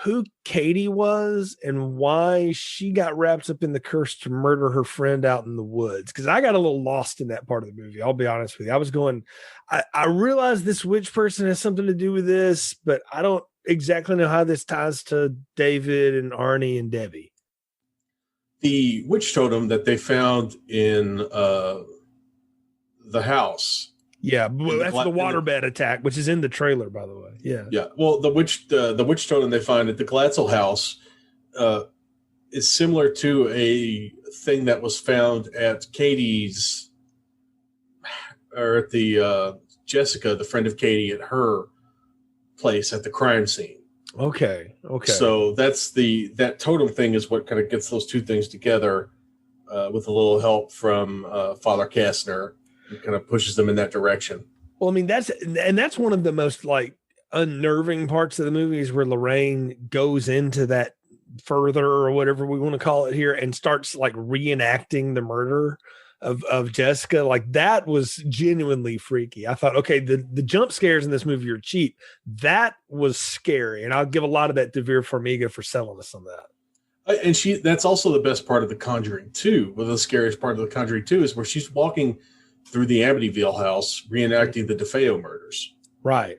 who Katie was and why she got wrapped up in the curse to murder her friend out in the woods. Because I got a little lost in that part of the movie. I'll be honest with you. I was going, I realized this witch person has something to do with this, but I don't exactly know how this ties to David and Arnie and Debbie. The witch totem that they found in the house. Yeah, that's the waterbed attack, which is in the trailer, by the way. Yeah. Yeah. Well, the witch totem they find at the Glatzel house is similar to a thing that was found at Katie's, or at the Jessica, the friend of Katie, at her place at the crime scene. Okay. So that totem thing is what kind of gets those two things together with a little help from Father Kastner. It kind of pushes them in that direction. Well, I mean, that's one of the most, like, unnerving parts of the movie is where Lorraine goes into that further, or whatever we want to call it here, and starts, like, reenacting the murder of Jessica. Like, that was genuinely freaky. I thought, okay, the jump scares in this movie are cheap. That was scary. And I'll give a lot of that to Vera Farmiga for selling us on that. And that's also the best part of The Conjuring 2. Well, the scariest part of The Conjuring 2 is where she's walking through the Amityville house, reenacting the DeFeo murders. Right.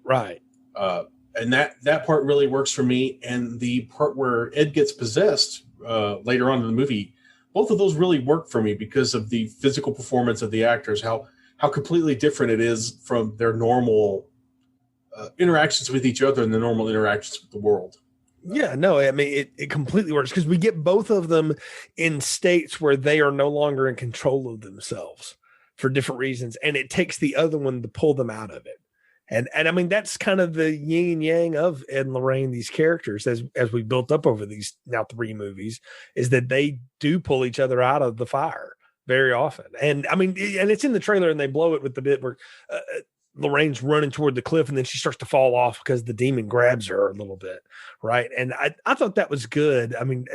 And that part really works for me. And the part where Ed gets possessed later on in the movie both of those really work for me because of the physical performance of the actors, how completely different it is from their normal interactions with each other and the normal interactions with the world. Yeah, no, I mean, it completely works because we get both of them in states where they are no longer in control of themselves for different reasons. And it takes the other one to pull them out of it. And I mean, that's kind of the yin and yang of Ed and Lorraine, these characters, as we built up over these now 3 movies, is that they do pull each other out of the fire very often. And I mean, and it's in the trailer and they blow it with the bit where Lorraine's running toward the cliff and then she starts to fall off because the demon grabs her a little bit. Right. And I thought that was good. I mean,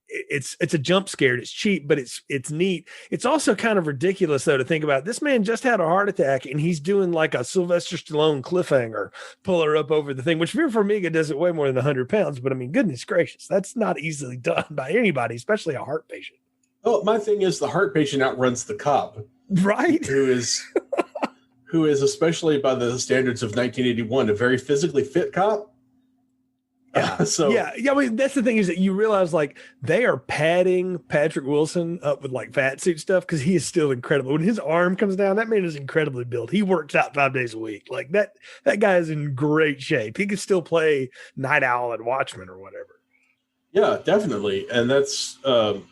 it's a jump scare. It's cheap, but it's neat. It's also kind of ridiculous though to think about. This man just had a heart attack and he's doing like a Sylvester Stallone cliffhanger, pull her up over the thing, which Vera Farmiga does it way more than 100 pounds. But I mean, goodness gracious, that's not easily done by anybody, especially a heart patient. Oh, my thing is the heart patient outruns the cop, right? Who is, especially by the standards of 1981, a very physically fit cop. Yeah. I mean, that's the thing is that you realize like they are padding Patrick Wilson up with like fat suit stuff because he is still incredible. When his arm comes down, that man is incredibly built. He works out 5 days a week. Like that guy is in great shape. He could still play Night Owl and Watchmen or whatever. Yeah, definitely. And that's one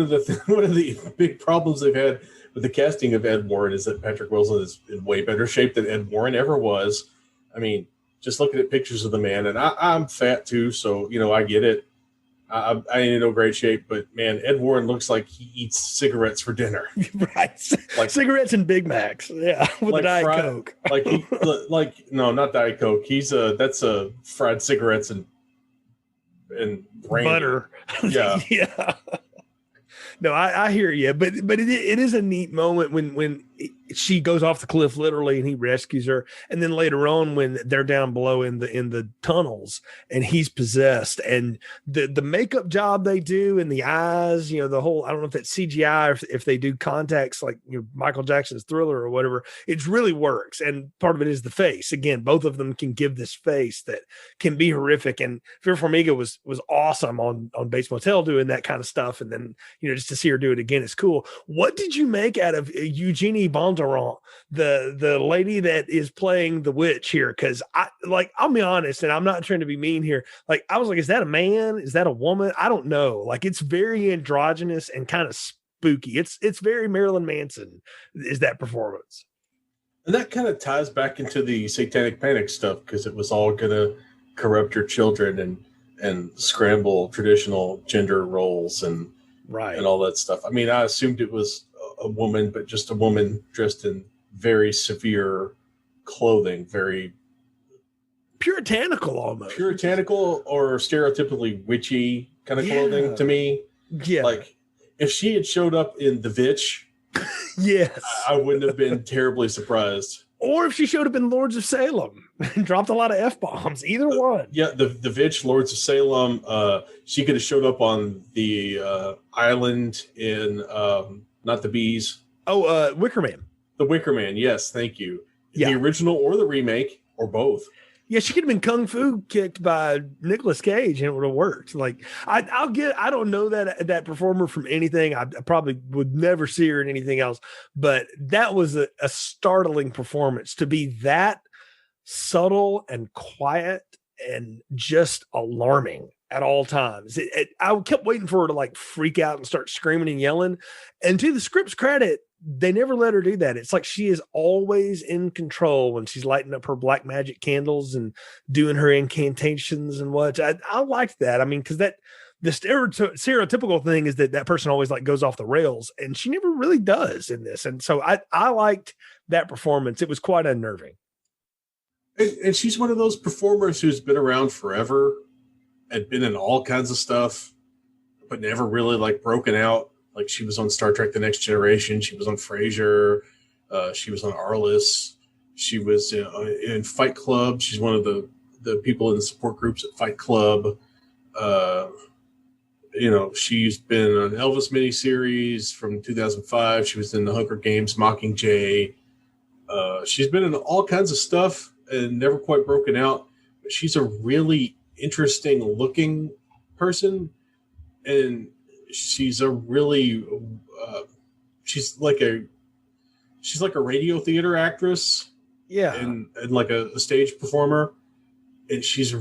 of the big problems they've had with the casting of Ed Warren is that Patrick Wilson is in way better shape than Ed Warren ever was. I mean, just looking at pictures of the man, and I'm fat too, so I get it. I ain't in no great shape, but man, Ed Warren looks like he eats cigarettes for dinner. Right, like cigarettes and Big Macs, yeah, with like a Diet Coke. No, not Diet Coke. That's fried cigarettes and brandy. Butter. Yeah, yeah. No, I hear you, but it is a neat moment when she goes off the cliff literally and he rescues her, and then later on when they're down below in the tunnels and he's possessed, and the makeup job they do and the eyes, the whole, I don't know if that's CGI or if they do contacts like Michael Jackson's Thriller or whatever, it really works. And part of it is the face. Again, both of them can give this face that can be horrific, and Vera Farmiga was awesome on Bates Motel doing that kind of stuff, and then just to see her do it again is cool. What did you make out of Eugenie Bondurant, the lady that is playing the witch here? Because I'll be honest, and I'm not trying to be mean here. Like, I was like, is that a man? Is that a woman? I don't know. Like, it's very androgynous and kind of spooky. It's very Marilyn Manson is that performance. And that kind of ties back into the Satanic Panic stuff because it was all going to corrupt your children and scramble traditional gender roles and all that stuff. I mean, I assumed it was a woman, but just a woman dressed in very severe clothing, very puritanical almost. Puritanical or stereotypically witchy kind of clothing to me. Yeah. Like if she had showed up in The Vitch, yes, I wouldn't have been terribly surprised. Or if she showed up in Lords of Salem and dropped a lot of F-bombs, either one. Yeah, the Vitch, Lords of Salem, she could have showed up on the island in, not the Bees. Oh, Wicker Man. The Wicker Man, yes, thank you. Yeah. The original or the remake, or both. Yeah, she could have been kung fu kicked by Nicolas Cage and it would have worked. Like I don't know that performer from anything. I probably would never see her in anything else, but that was a startling performance to be that subtle and quiet and just alarming at all times. I kept waiting for her to like freak out and start screaming and yelling. And to the script's credit, they never let her do that. It's like she is always in control when she's lighting up her black magic candles and doing her incantations and what. I liked that. I mean, because the stereotypical thing is that person always like goes off the rails, and she never really does in this. And so I liked that performance. It was quite unnerving. And she's one of those performers who's been around forever and been in all kinds of stuff, but never really like broken out. Like she was on Star Trek: The Next Generation. She was on Frasier. She was on Arliss. She was in Fight Club. She's one of the people in the support groups at Fight Club. She's been on Elvis miniseries from 2005. She was in the Hunger Games, Mockingjay. She's been in all kinds of stuff and never quite broken out. But she's a really interesting looking person. And she's a really she's like a radio theater actress, Yeah. and like a stage performer, and she's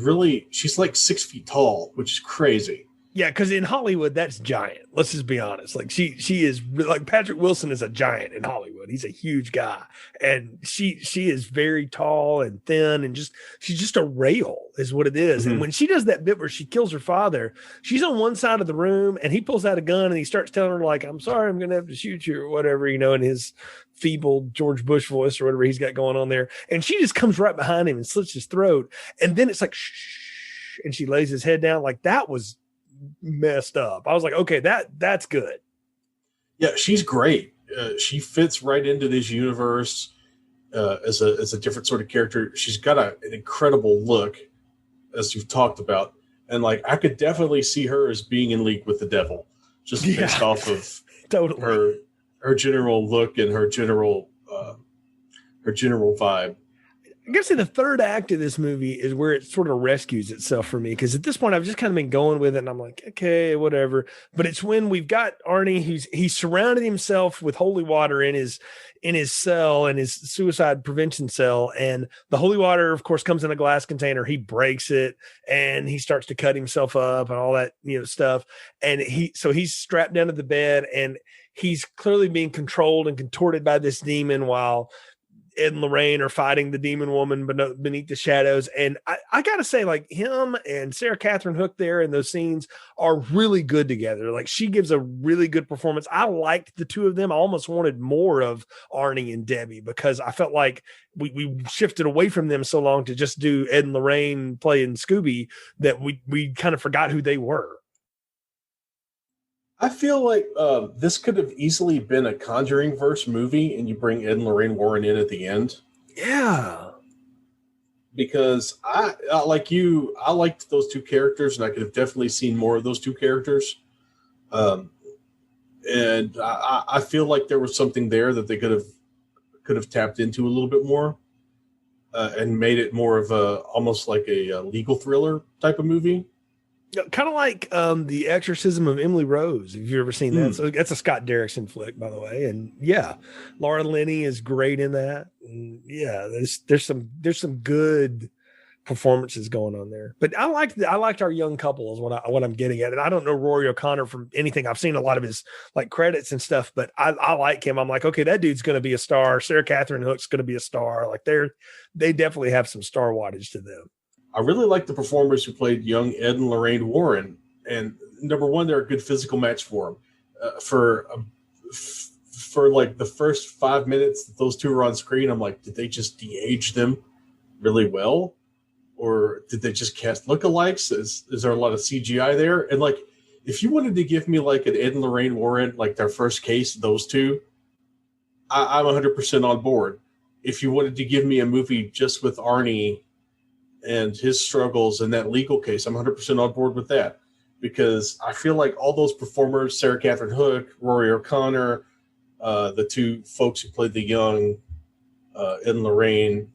like 6 feet tall, which is crazy. Yeah, because in Hollywood, that's giant. Let's just be honest. Like she is like Patrick Wilson is a giant in Hollywood. He's a huge guy, and she is very tall and thin, and she's just a rail is what it is. Mm-hmm. And when she does that bit where she kills her father, she's on one side of the room, and he pulls out a gun and he starts telling her like, "I'm sorry, I'm going to have to shoot you" or whatever, in his feeble George Bush voice or whatever he's got going on there. And she just comes right behind him and slits his throat, and then it's like shh, and she lays his head down. Like that was messed up. I was like, okay, that's good. Yeah, she's great. She fits right into this universe as a different sort of character. She's got an incredible look, as you've talked about, and like I could definitely see her as being in league with the devil, just based off of totally her general look and her general vibe. I gotta say the third act of this movie is where it sort of rescues itself for me, because at this point I've just kind of been going with it and I'm like, okay, whatever. But it's when we've got Arnie, he's surrounded himself with holy water in his cell, in his suicide prevention cell, and the holy water of course comes in a glass container. He breaks it and he starts to cut himself up and all that stuff, and he's strapped down to the bed and he's clearly being controlled and contorted by this demon while Ed and Lorraine are fighting the demon woman beneath the shadows. And I got to say, like, him and Sarah Catherine Hook there in those scenes are really good together. Like, she gives a really good performance. I liked the two of them. I almost wanted more of Arnie and Debbie, because I felt like we shifted away from them so long to just do Ed and Lorraine playing Scooby that we kind of forgot who they were. I feel like this could have easily been a Conjuring verse movie, and you bring Ed and Lorraine Warren in at the end. Yeah, because I liked those two characters, and I could have definitely seen more of those two characters. And I feel like there was something there that they could have tapped into a little bit more, and made it more of almost like a legal thriller type of movie. Kind of like The Exorcism of Emily Rose. Have you ever seen that? So that's a Scott Derrickson flick, by the way. And yeah, Laura Linney is great in that. And yeah, there's some good performances going on there. But I liked our young couple is what I'm getting at. And I don't know Rory O'Connor from anything. I've seen a lot of his like credits and stuff, but I like him. I'm like, okay, that dude's going to be a star. Sarah Catherine Hook's going to be a star. Like they definitely have some star wattage to them. I really like the performers who played young Ed and Lorraine Warren. And number one, they're a good physical match for them. For like the first 5 minutes that those two were on screen, I'm like, did they just de-age them really well? Or did they just cast lookalikes? Is there a lot of CGI there? And like, if you wanted to give me like an Ed and Lorraine Warren, like their first case, those two, I'm 100% on board. If you wanted to give me a movie just with Arnie and his struggles in that legal case, I'm 100% on board with that, because I feel like all those performers, Sarah Catherine Hook, Rory O'Connor, the two folks who played the young Ed and Lorraine,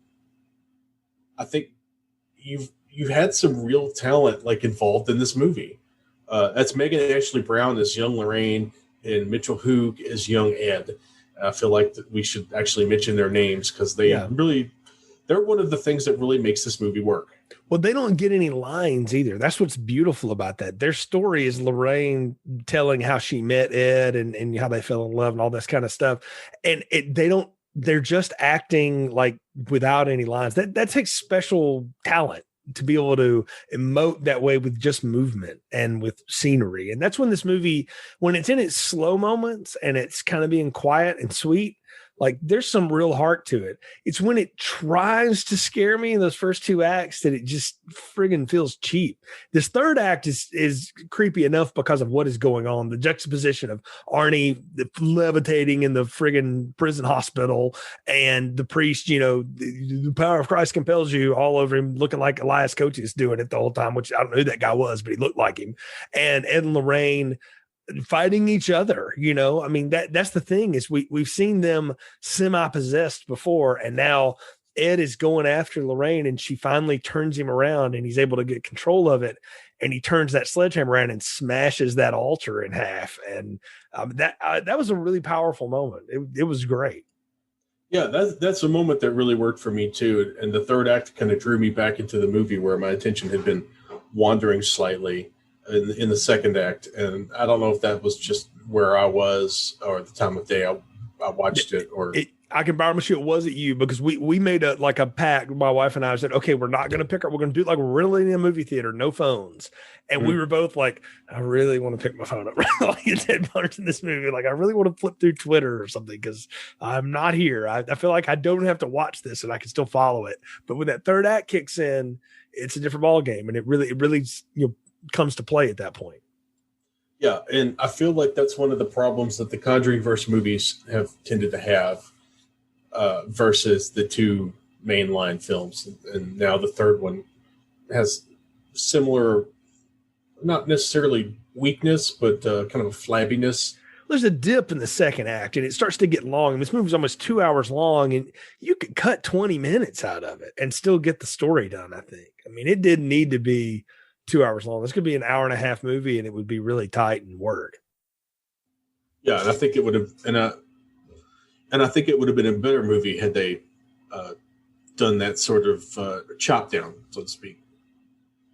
I think you've had some real talent like involved in this movie. That's Megan Ashley Brown as young Lorraine and Mitchell Hoog as young Ed. I feel like that we should actually mention their names, because they're one of the things that really makes this movie work. Well, they don't get any lines either. That's what's beautiful about that. Their story is Lorraine telling how she met Ed and how they fell in love and all this kind of stuff. And they're just acting like without any lines. That takes special talent to be able to emote that way with just movement and with scenery. And that's when this movie, when it's in its slow moments and it's kind of being quiet and sweet, like there's some real heart to it. It's when it tries to scare me in those first two acts that it just friggin' feels cheap. This third act is creepy enough because of what is going on. The juxtaposition of Arnie levitating in the friggin' prison hospital and the priest, the power of Christ compels you all over him, looking like Elias Coates doing it the whole time, which I don't know who that guy was, but he looked like him. And Ed and Lorraine fighting each other, I mean, that's the thing is we've seen them semi-possessed before, and now Ed is going after Lorraine and she finally turns him around and he's able to get control of it. and he turns that sledgehammer around and smashes that altar in half. And that was a really powerful moment. It was great. Yeah, that's a moment that really worked for me too. And the third act kind of drew me back into the movie where my attention had been wandering slightly in the second act. And I don't know if that was just where I was or the time of day I watched it. I can promise you it wasn't you, because we made a pact. My wife and I said, okay, we're not going to pick up. We're going to do it like we're really in a movie theater, no phones. And we were both like, I really want to pick my phone up. Like it's dead parts in this movie. Like I really want to flip through Twitter or something because I'm not here. I feel like I don't have to watch this and I can still follow it. But when that third act kicks in, it's a different ball game, and it really comes to play at that point. Yeah, and I feel like that's one of the problems that the Conjuring verse movies have tended to have. Versus the two mainline films. And now the third one has similar, not necessarily weakness, but kind of a flabbiness. There's a dip in the second act, and it starts to get long. And this movie's almost 2 hours long, and you could cut 20 minutes out of it and still get the story done, I think. I mean, it didn't need to be 2 hours long. This could be an hour and a half movie, and it would be really tight and work. Yeah, and I think it would have, and I think it would have been a better movie had they done that sort of chop down, so to speak.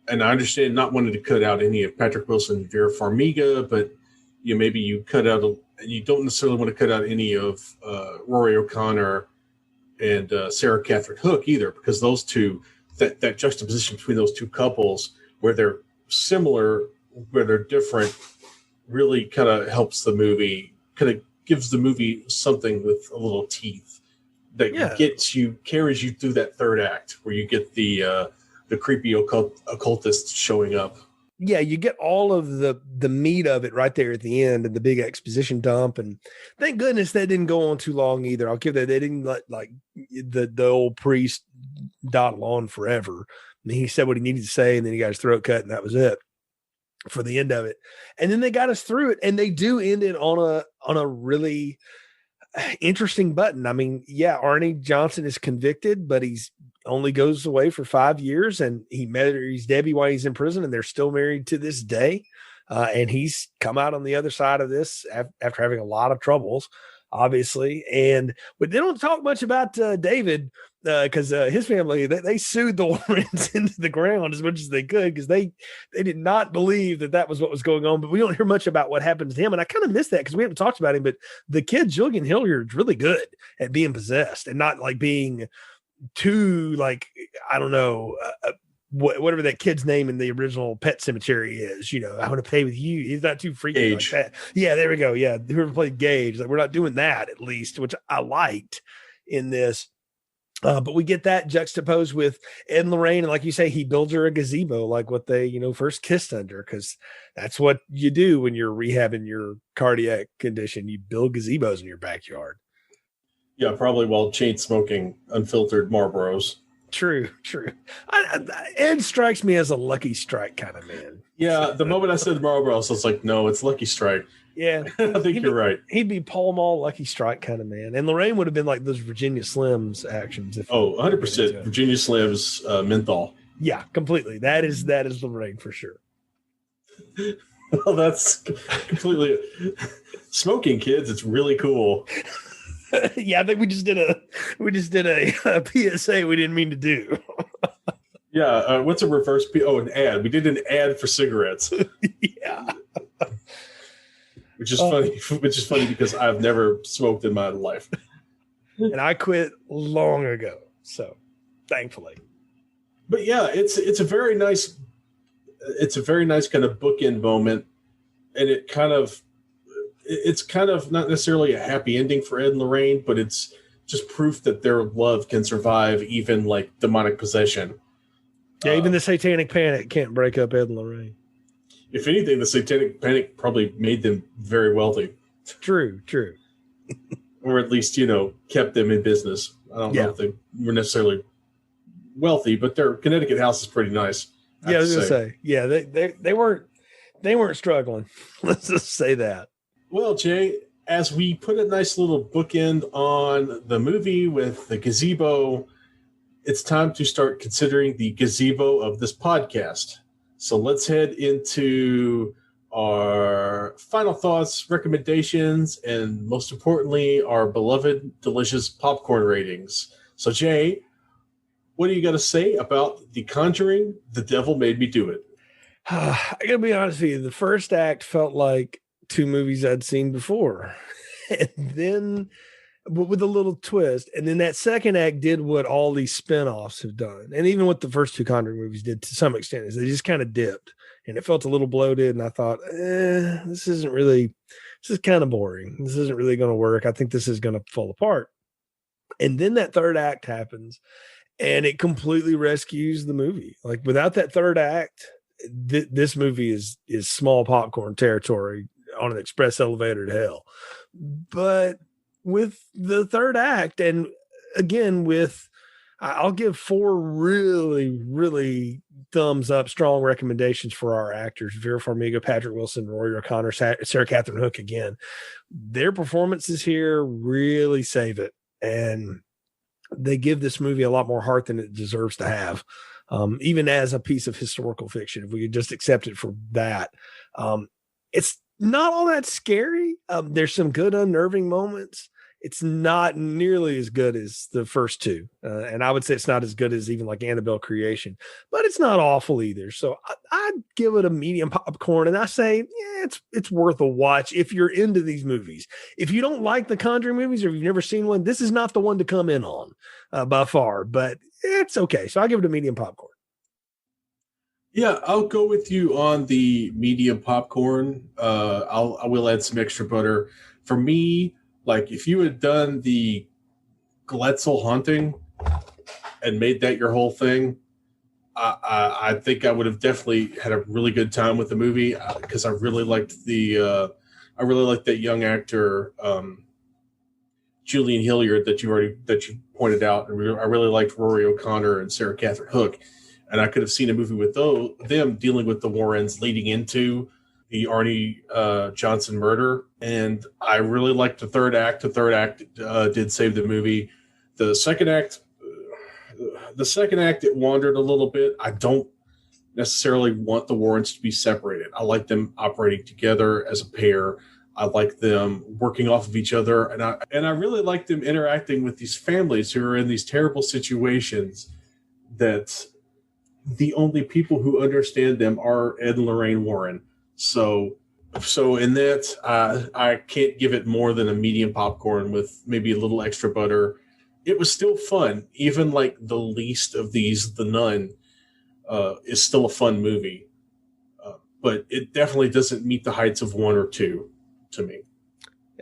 And I understand not wanting to cut out any of Patrick Wilson and Vera Farmiga, but maybe you cut out, and you don't necessarily want to cut out any of Rory O'Connor and Sarah Catherine Hook either, because those two, that juxtaposition between those two couples, where they're similar, where they're different, really kind of helps the movie, kind of gives the movie something with a little teeth that carries you through that third act where you get the creepy occultist showing up. Yeah, you get all of the meat of it right there at the end and the big exposition dump. And thank goodness that didn't go on too long either. I'll give that. They didn't let the old priest dawdle on forever. I mean, he said what he needed to say, and then he got his throat cut, and that was it for the end of it. And then they got us through it, and they do end it on a really interesting button. I mean, yeah, Arnie Johnson is convicted, but he's only goes away for 5 years, and he marries Debbie while he's in prison, and they're still married to this day. And he's come out on the other side of this after having a lot of troubles, obviously. But they don't talk much about David, because his family, they sued the Warrens into the ground as much as they could, because they did not believe that was what was going on. But we don't hear much about what happened to him, and I kind of miss that because we haven't talked about him. But the kid Julian Hilliard's really good at being possessed and not like being too I don't know. Whatever that kid's name in the original Pet Cemetery is, I want to play with you. He's not too freaky like that. Yeah, there we go. Yeah, whoever played Gage, we're not doing that, at least, which I liked in this. But we get that juxtaposed with Ed and Lorraine, and like you say, he builds her a gazebo, like what they, first kissed under, because that's what you do when you're rehabbing your cardiac condition. You build gazebos in your backyard. Yeah, probably while chain smoking unfiltered Marlboros. True. Ed strikes me as a Lucky Strike kind of man. Yeah, the moment I said Marlboros, I was like, no, it's Lucky Strike. Yeah. I think you're right. He'd be Pall Mall Lucky Strike kind of man. And Lorraine would have been like those Virginia Slims actions. 100%. Virginia Slims menthol. Yeah, completely. That is Lorraine for sure. Well, that's completely smoking, kids. It's really cool. Yeah, I think we just did a PSA we didn't mean to do. Yeah, what's a reverse an ad. We did an ad for cigarettes. Yeah. Which is funny because I've never smoked in my life. And I quit long ago, so thankfully. But yeah, it's a very nice kind of bookend moment, and it's kind of not necessarily a happy ending for Ed and Lorraine, but it's just proof that their love can survive even like demonic possession. Yeah, even the satanic panic can't break up Ed and Lorraine. If anything, the satanic panic probably made them very wealthy. True. Or at least, kept them in business. I don't know if they were necessarily wealthy, but their Connecticut house is pretty nice. Yeah, I was going to say. Yeah, they weren't struggling. Let's just say that. Well, Jay, as we put a nice little bookend on the movie with the gazebo, it's time to start considering the gazebo of this podcast. So let's head into our final thoughts, recommendations, and most importantly, our beloved, delicious popcorn ratings. So, Jay, what do you got to say about The Conjuring? The Devil Made Me Do It. I gotta be honest with you. The first act felt like two movies I'd seen before, and then but with a little twist. And then that second act did what all these spinoffs have done, and even what the first two Conjuring movies did to some extent, is they just kind of dipped, and it felt a little bloated. And I thought, this is kind of boring. This isn't really going to work. I think this is going to fall apart. And then that third act happens, and it completely rescues the movie. Like without that third act, this movie is small popcorn territory on an express elevator to hell. But with the third act, and again I'll give 4 really, really thumbs up, strong recommendations for our actors: Vera Farmiga, Patrick Wilson, Rory O'Connor, Sarah Catherine Hook. Again, their performances here really save it, and they give this movie a lot more heart than it deserves to have. Even as a piece of historical fiction, if we could just accept it for that. It's not all that scary. There's some good unnerving moments. It's not nearly as good as the first two. And I would say it's not as good as even like Annabelle Creation, but it's not awful either. So I'd give it a medium popcorn, and I say, yeah, it's worth a watch if you're into these movies. If you don't like the Conjuring movies, or if you've never seen one, this is not the one to come in on by far, but it's okay. So I'll give it a medium popcorn. Yeah, I'll go with you on the medium popcorn. I will add some extra butter. For me, like if you had done the Gletzel haunting and made that your whole thing, I think I would have definitely had a really good time with the movie, because I really liked that young actor Julian Hilliard that you pointed out, and I really liked Rory O'Connor and Sarah Catherine Hook, and I could have seen a movie with them dealing with the Warrens leading into the Arnie Johnson murder, and I really liked the third act. The third act did save the movie. The second act, it wandered a little bit. I don't necessarily want the Warrens to be separated. I like them operating together as a pair. I like them working off of each other, and I really like them interacting with these families who are in these terrible situations that the only people who understand them are Ed and Lorraine Warren. So in that, I can't give it more than a medium popcorn with maybe a little extra butter. It was still fun. Even like the least of these, The Nun, is still a fun movie. But it definitely doesn't meet the heights of 1 or 2 to me.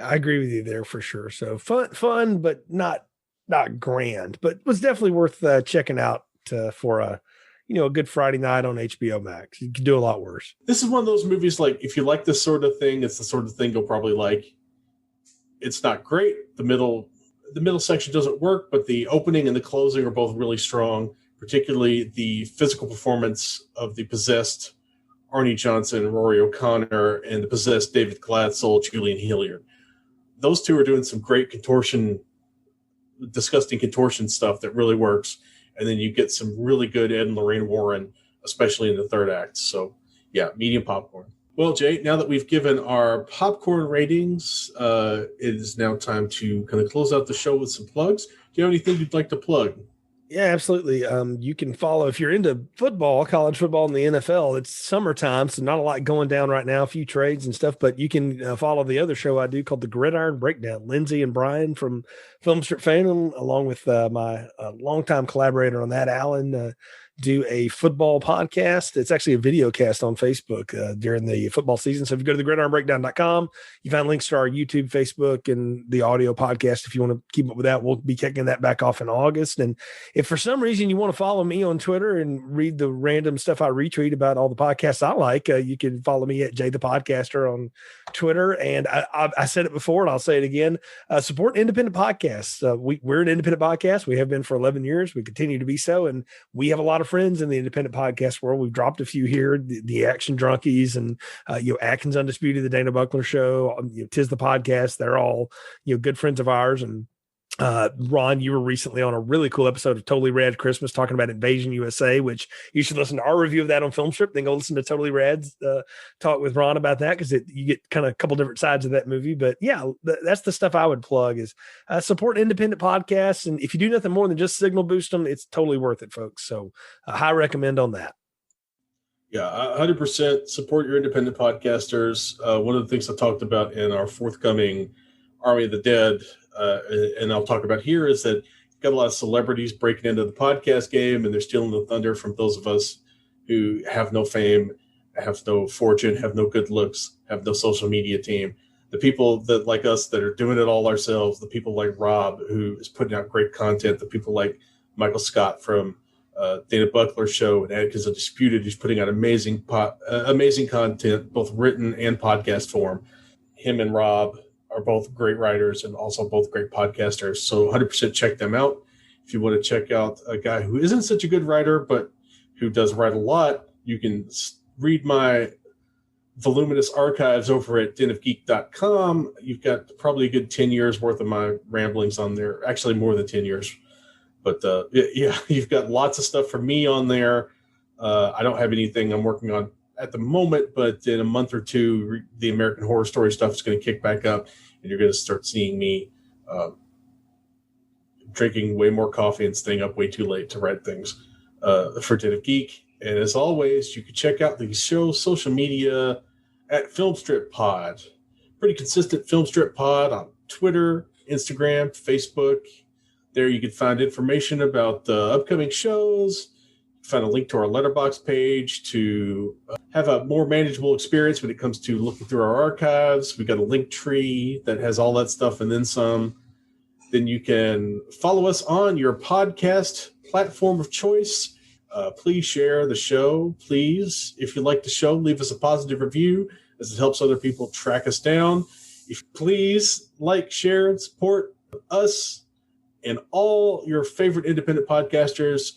I agree with you there for sure. So fun, but not grand, but was definitely worth checking out for a good Friday night on HBO Max. You can do a lot worse. This is one of those movies, like, if you like this sort of thing, it's the sort of thing you'll probably like. It's not great. The middle section doesn't work, but the opening and the closing are both really strong, particularly the physical performance of the possessed Arnie Johnson, Rory O'Connor, and the possessed David Gladstone, Julian Hilliard. Those two are doing some great disgusting contortion stuff that really works. And then you get some really good Ed and Lorraine Warren, especially in the third act. So, yeah, medium popcorn. Well, Jay, now that we've given our popcorn ratings, it is now time to kind of close out the show with some plugs. Do you have anything you'd like to plug? Yeah, absolutely. You can follow, if you're into football, college football, and the NFL, it's summertime, so not a lot going down right now, a few trades and stuff, but you can follow the other show I do called The Gridiron Breakdown. Lindsay and Brian from Film Strip Fandom, along with my longtime collaborator on that, Alan, do a football podcast. It's actually a video cast on Facebook during the football season. So if you go to thegridironbreakdown.com, you find links to our YouTube, Facebook, and the audio podcast. If you want to keep up with that, we'll be kicking that back off in August. And if for some reason you want to follow me on Twitter and read the random stuff I retweet about all the podcasts I like, you can follow me at Jay the Podcaster on Twitter. And I said it before, and I'll say it again, support independent podcasts. We're an independent podcast. We have been for 11 years. We continue to be so. And we have a lot of friends in the independent podcast world. We've dropped a few here, the Action Drunkies and Atkins Undisputed, the Dana Buckler Show, Tis the Podcast. They're all good friends of ours, and Ron, you were recently on a really cool episode of Totally Rad Christmas talking about Invasion USA, which you should listen to our review of that on Filmstrip. Then go listen to Totally Rad's talk with Ron about that, because you get kind of a couple different sides of that movie. But yeah, that's the stuff I would plug is support independent podcasts. And if you do nothing more than just signal boost them, it's totally worth it, folks. So high recommend on that. Yeah, 100% support your independent podcasters. One of the things I talked about in our forthcoming Army of the Dead, and I'll talk about here, is that you've got a lot of celebrities breaking into the podcast game, and they're stealing the thunder from those of us who have no fame, have no fortune, have no good looks, have no social media team. The people that like us that are doing it all ourselves, the people like Rob, who is putting out great content, the people like Michael Scott from Dana Buckler's show and Atticus Undisputed, who's putting out amazing content, both written and podcast form. Him and Rob are both great writers and also both great podcasters. So 100% check them out. If you want to check out a guy who isn't such a good writer, but who does write a lot, you can read my voluminous archives over at denofgeek.com. You've got probably a good 10 years worth of my ramblings on there. Actually, more than 10 years. But yeah, you've got lots of stuff from me on there. I don't have anything I'm working on at the moment, but in a month or two, the American Horror Story stuff is going to kick back up, and you're going to start seeing me drinking way more coffee and staying up way too late to write things for Den of Geek. And as always, you can check out the show's social media at Filmstrip Pod. Pretty consistent Filmstrip Pod on Twitter, Instagram, Facebook. There you can find information about the upcoming shows. Find a link to our Letterboxd page to have a more manageable experience when it comes to looking through our archives. We've got a link tree that has all that stuff and then some. Then you can follow us on your podcast platform of choice. Please share the show. Please, if you like the show, leave us a positive review as it helps other people track us down. Please like, share, and support us and all your favorite independent podcasters.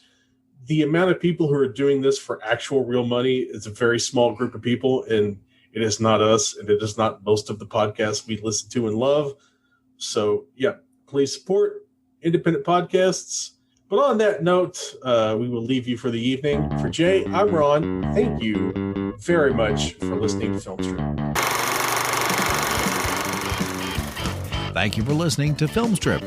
The amount of people who are doing this for actual real money is a very small group of people, and it is not us, and it is not most of the podcasts we listen to and love. So, yeah, please support independent podcasts. But on that note, we will leave you for the evening. For Jay, I'm Ron. Thank you very much for listening to Filmstrip. Thank you for listening to Filmstrip.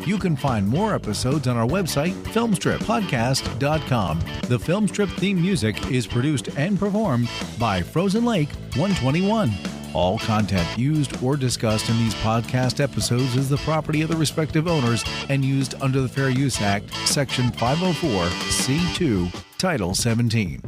You can find more episodes on our website, filmstrippodcast.com. The Filmstrip theme music is produced and performed by Frozen Lake 121. All content used or discussed in these podcast episodes is the property of the respective owners and used under the Fair Use Act, Section 504, C2, Title 17.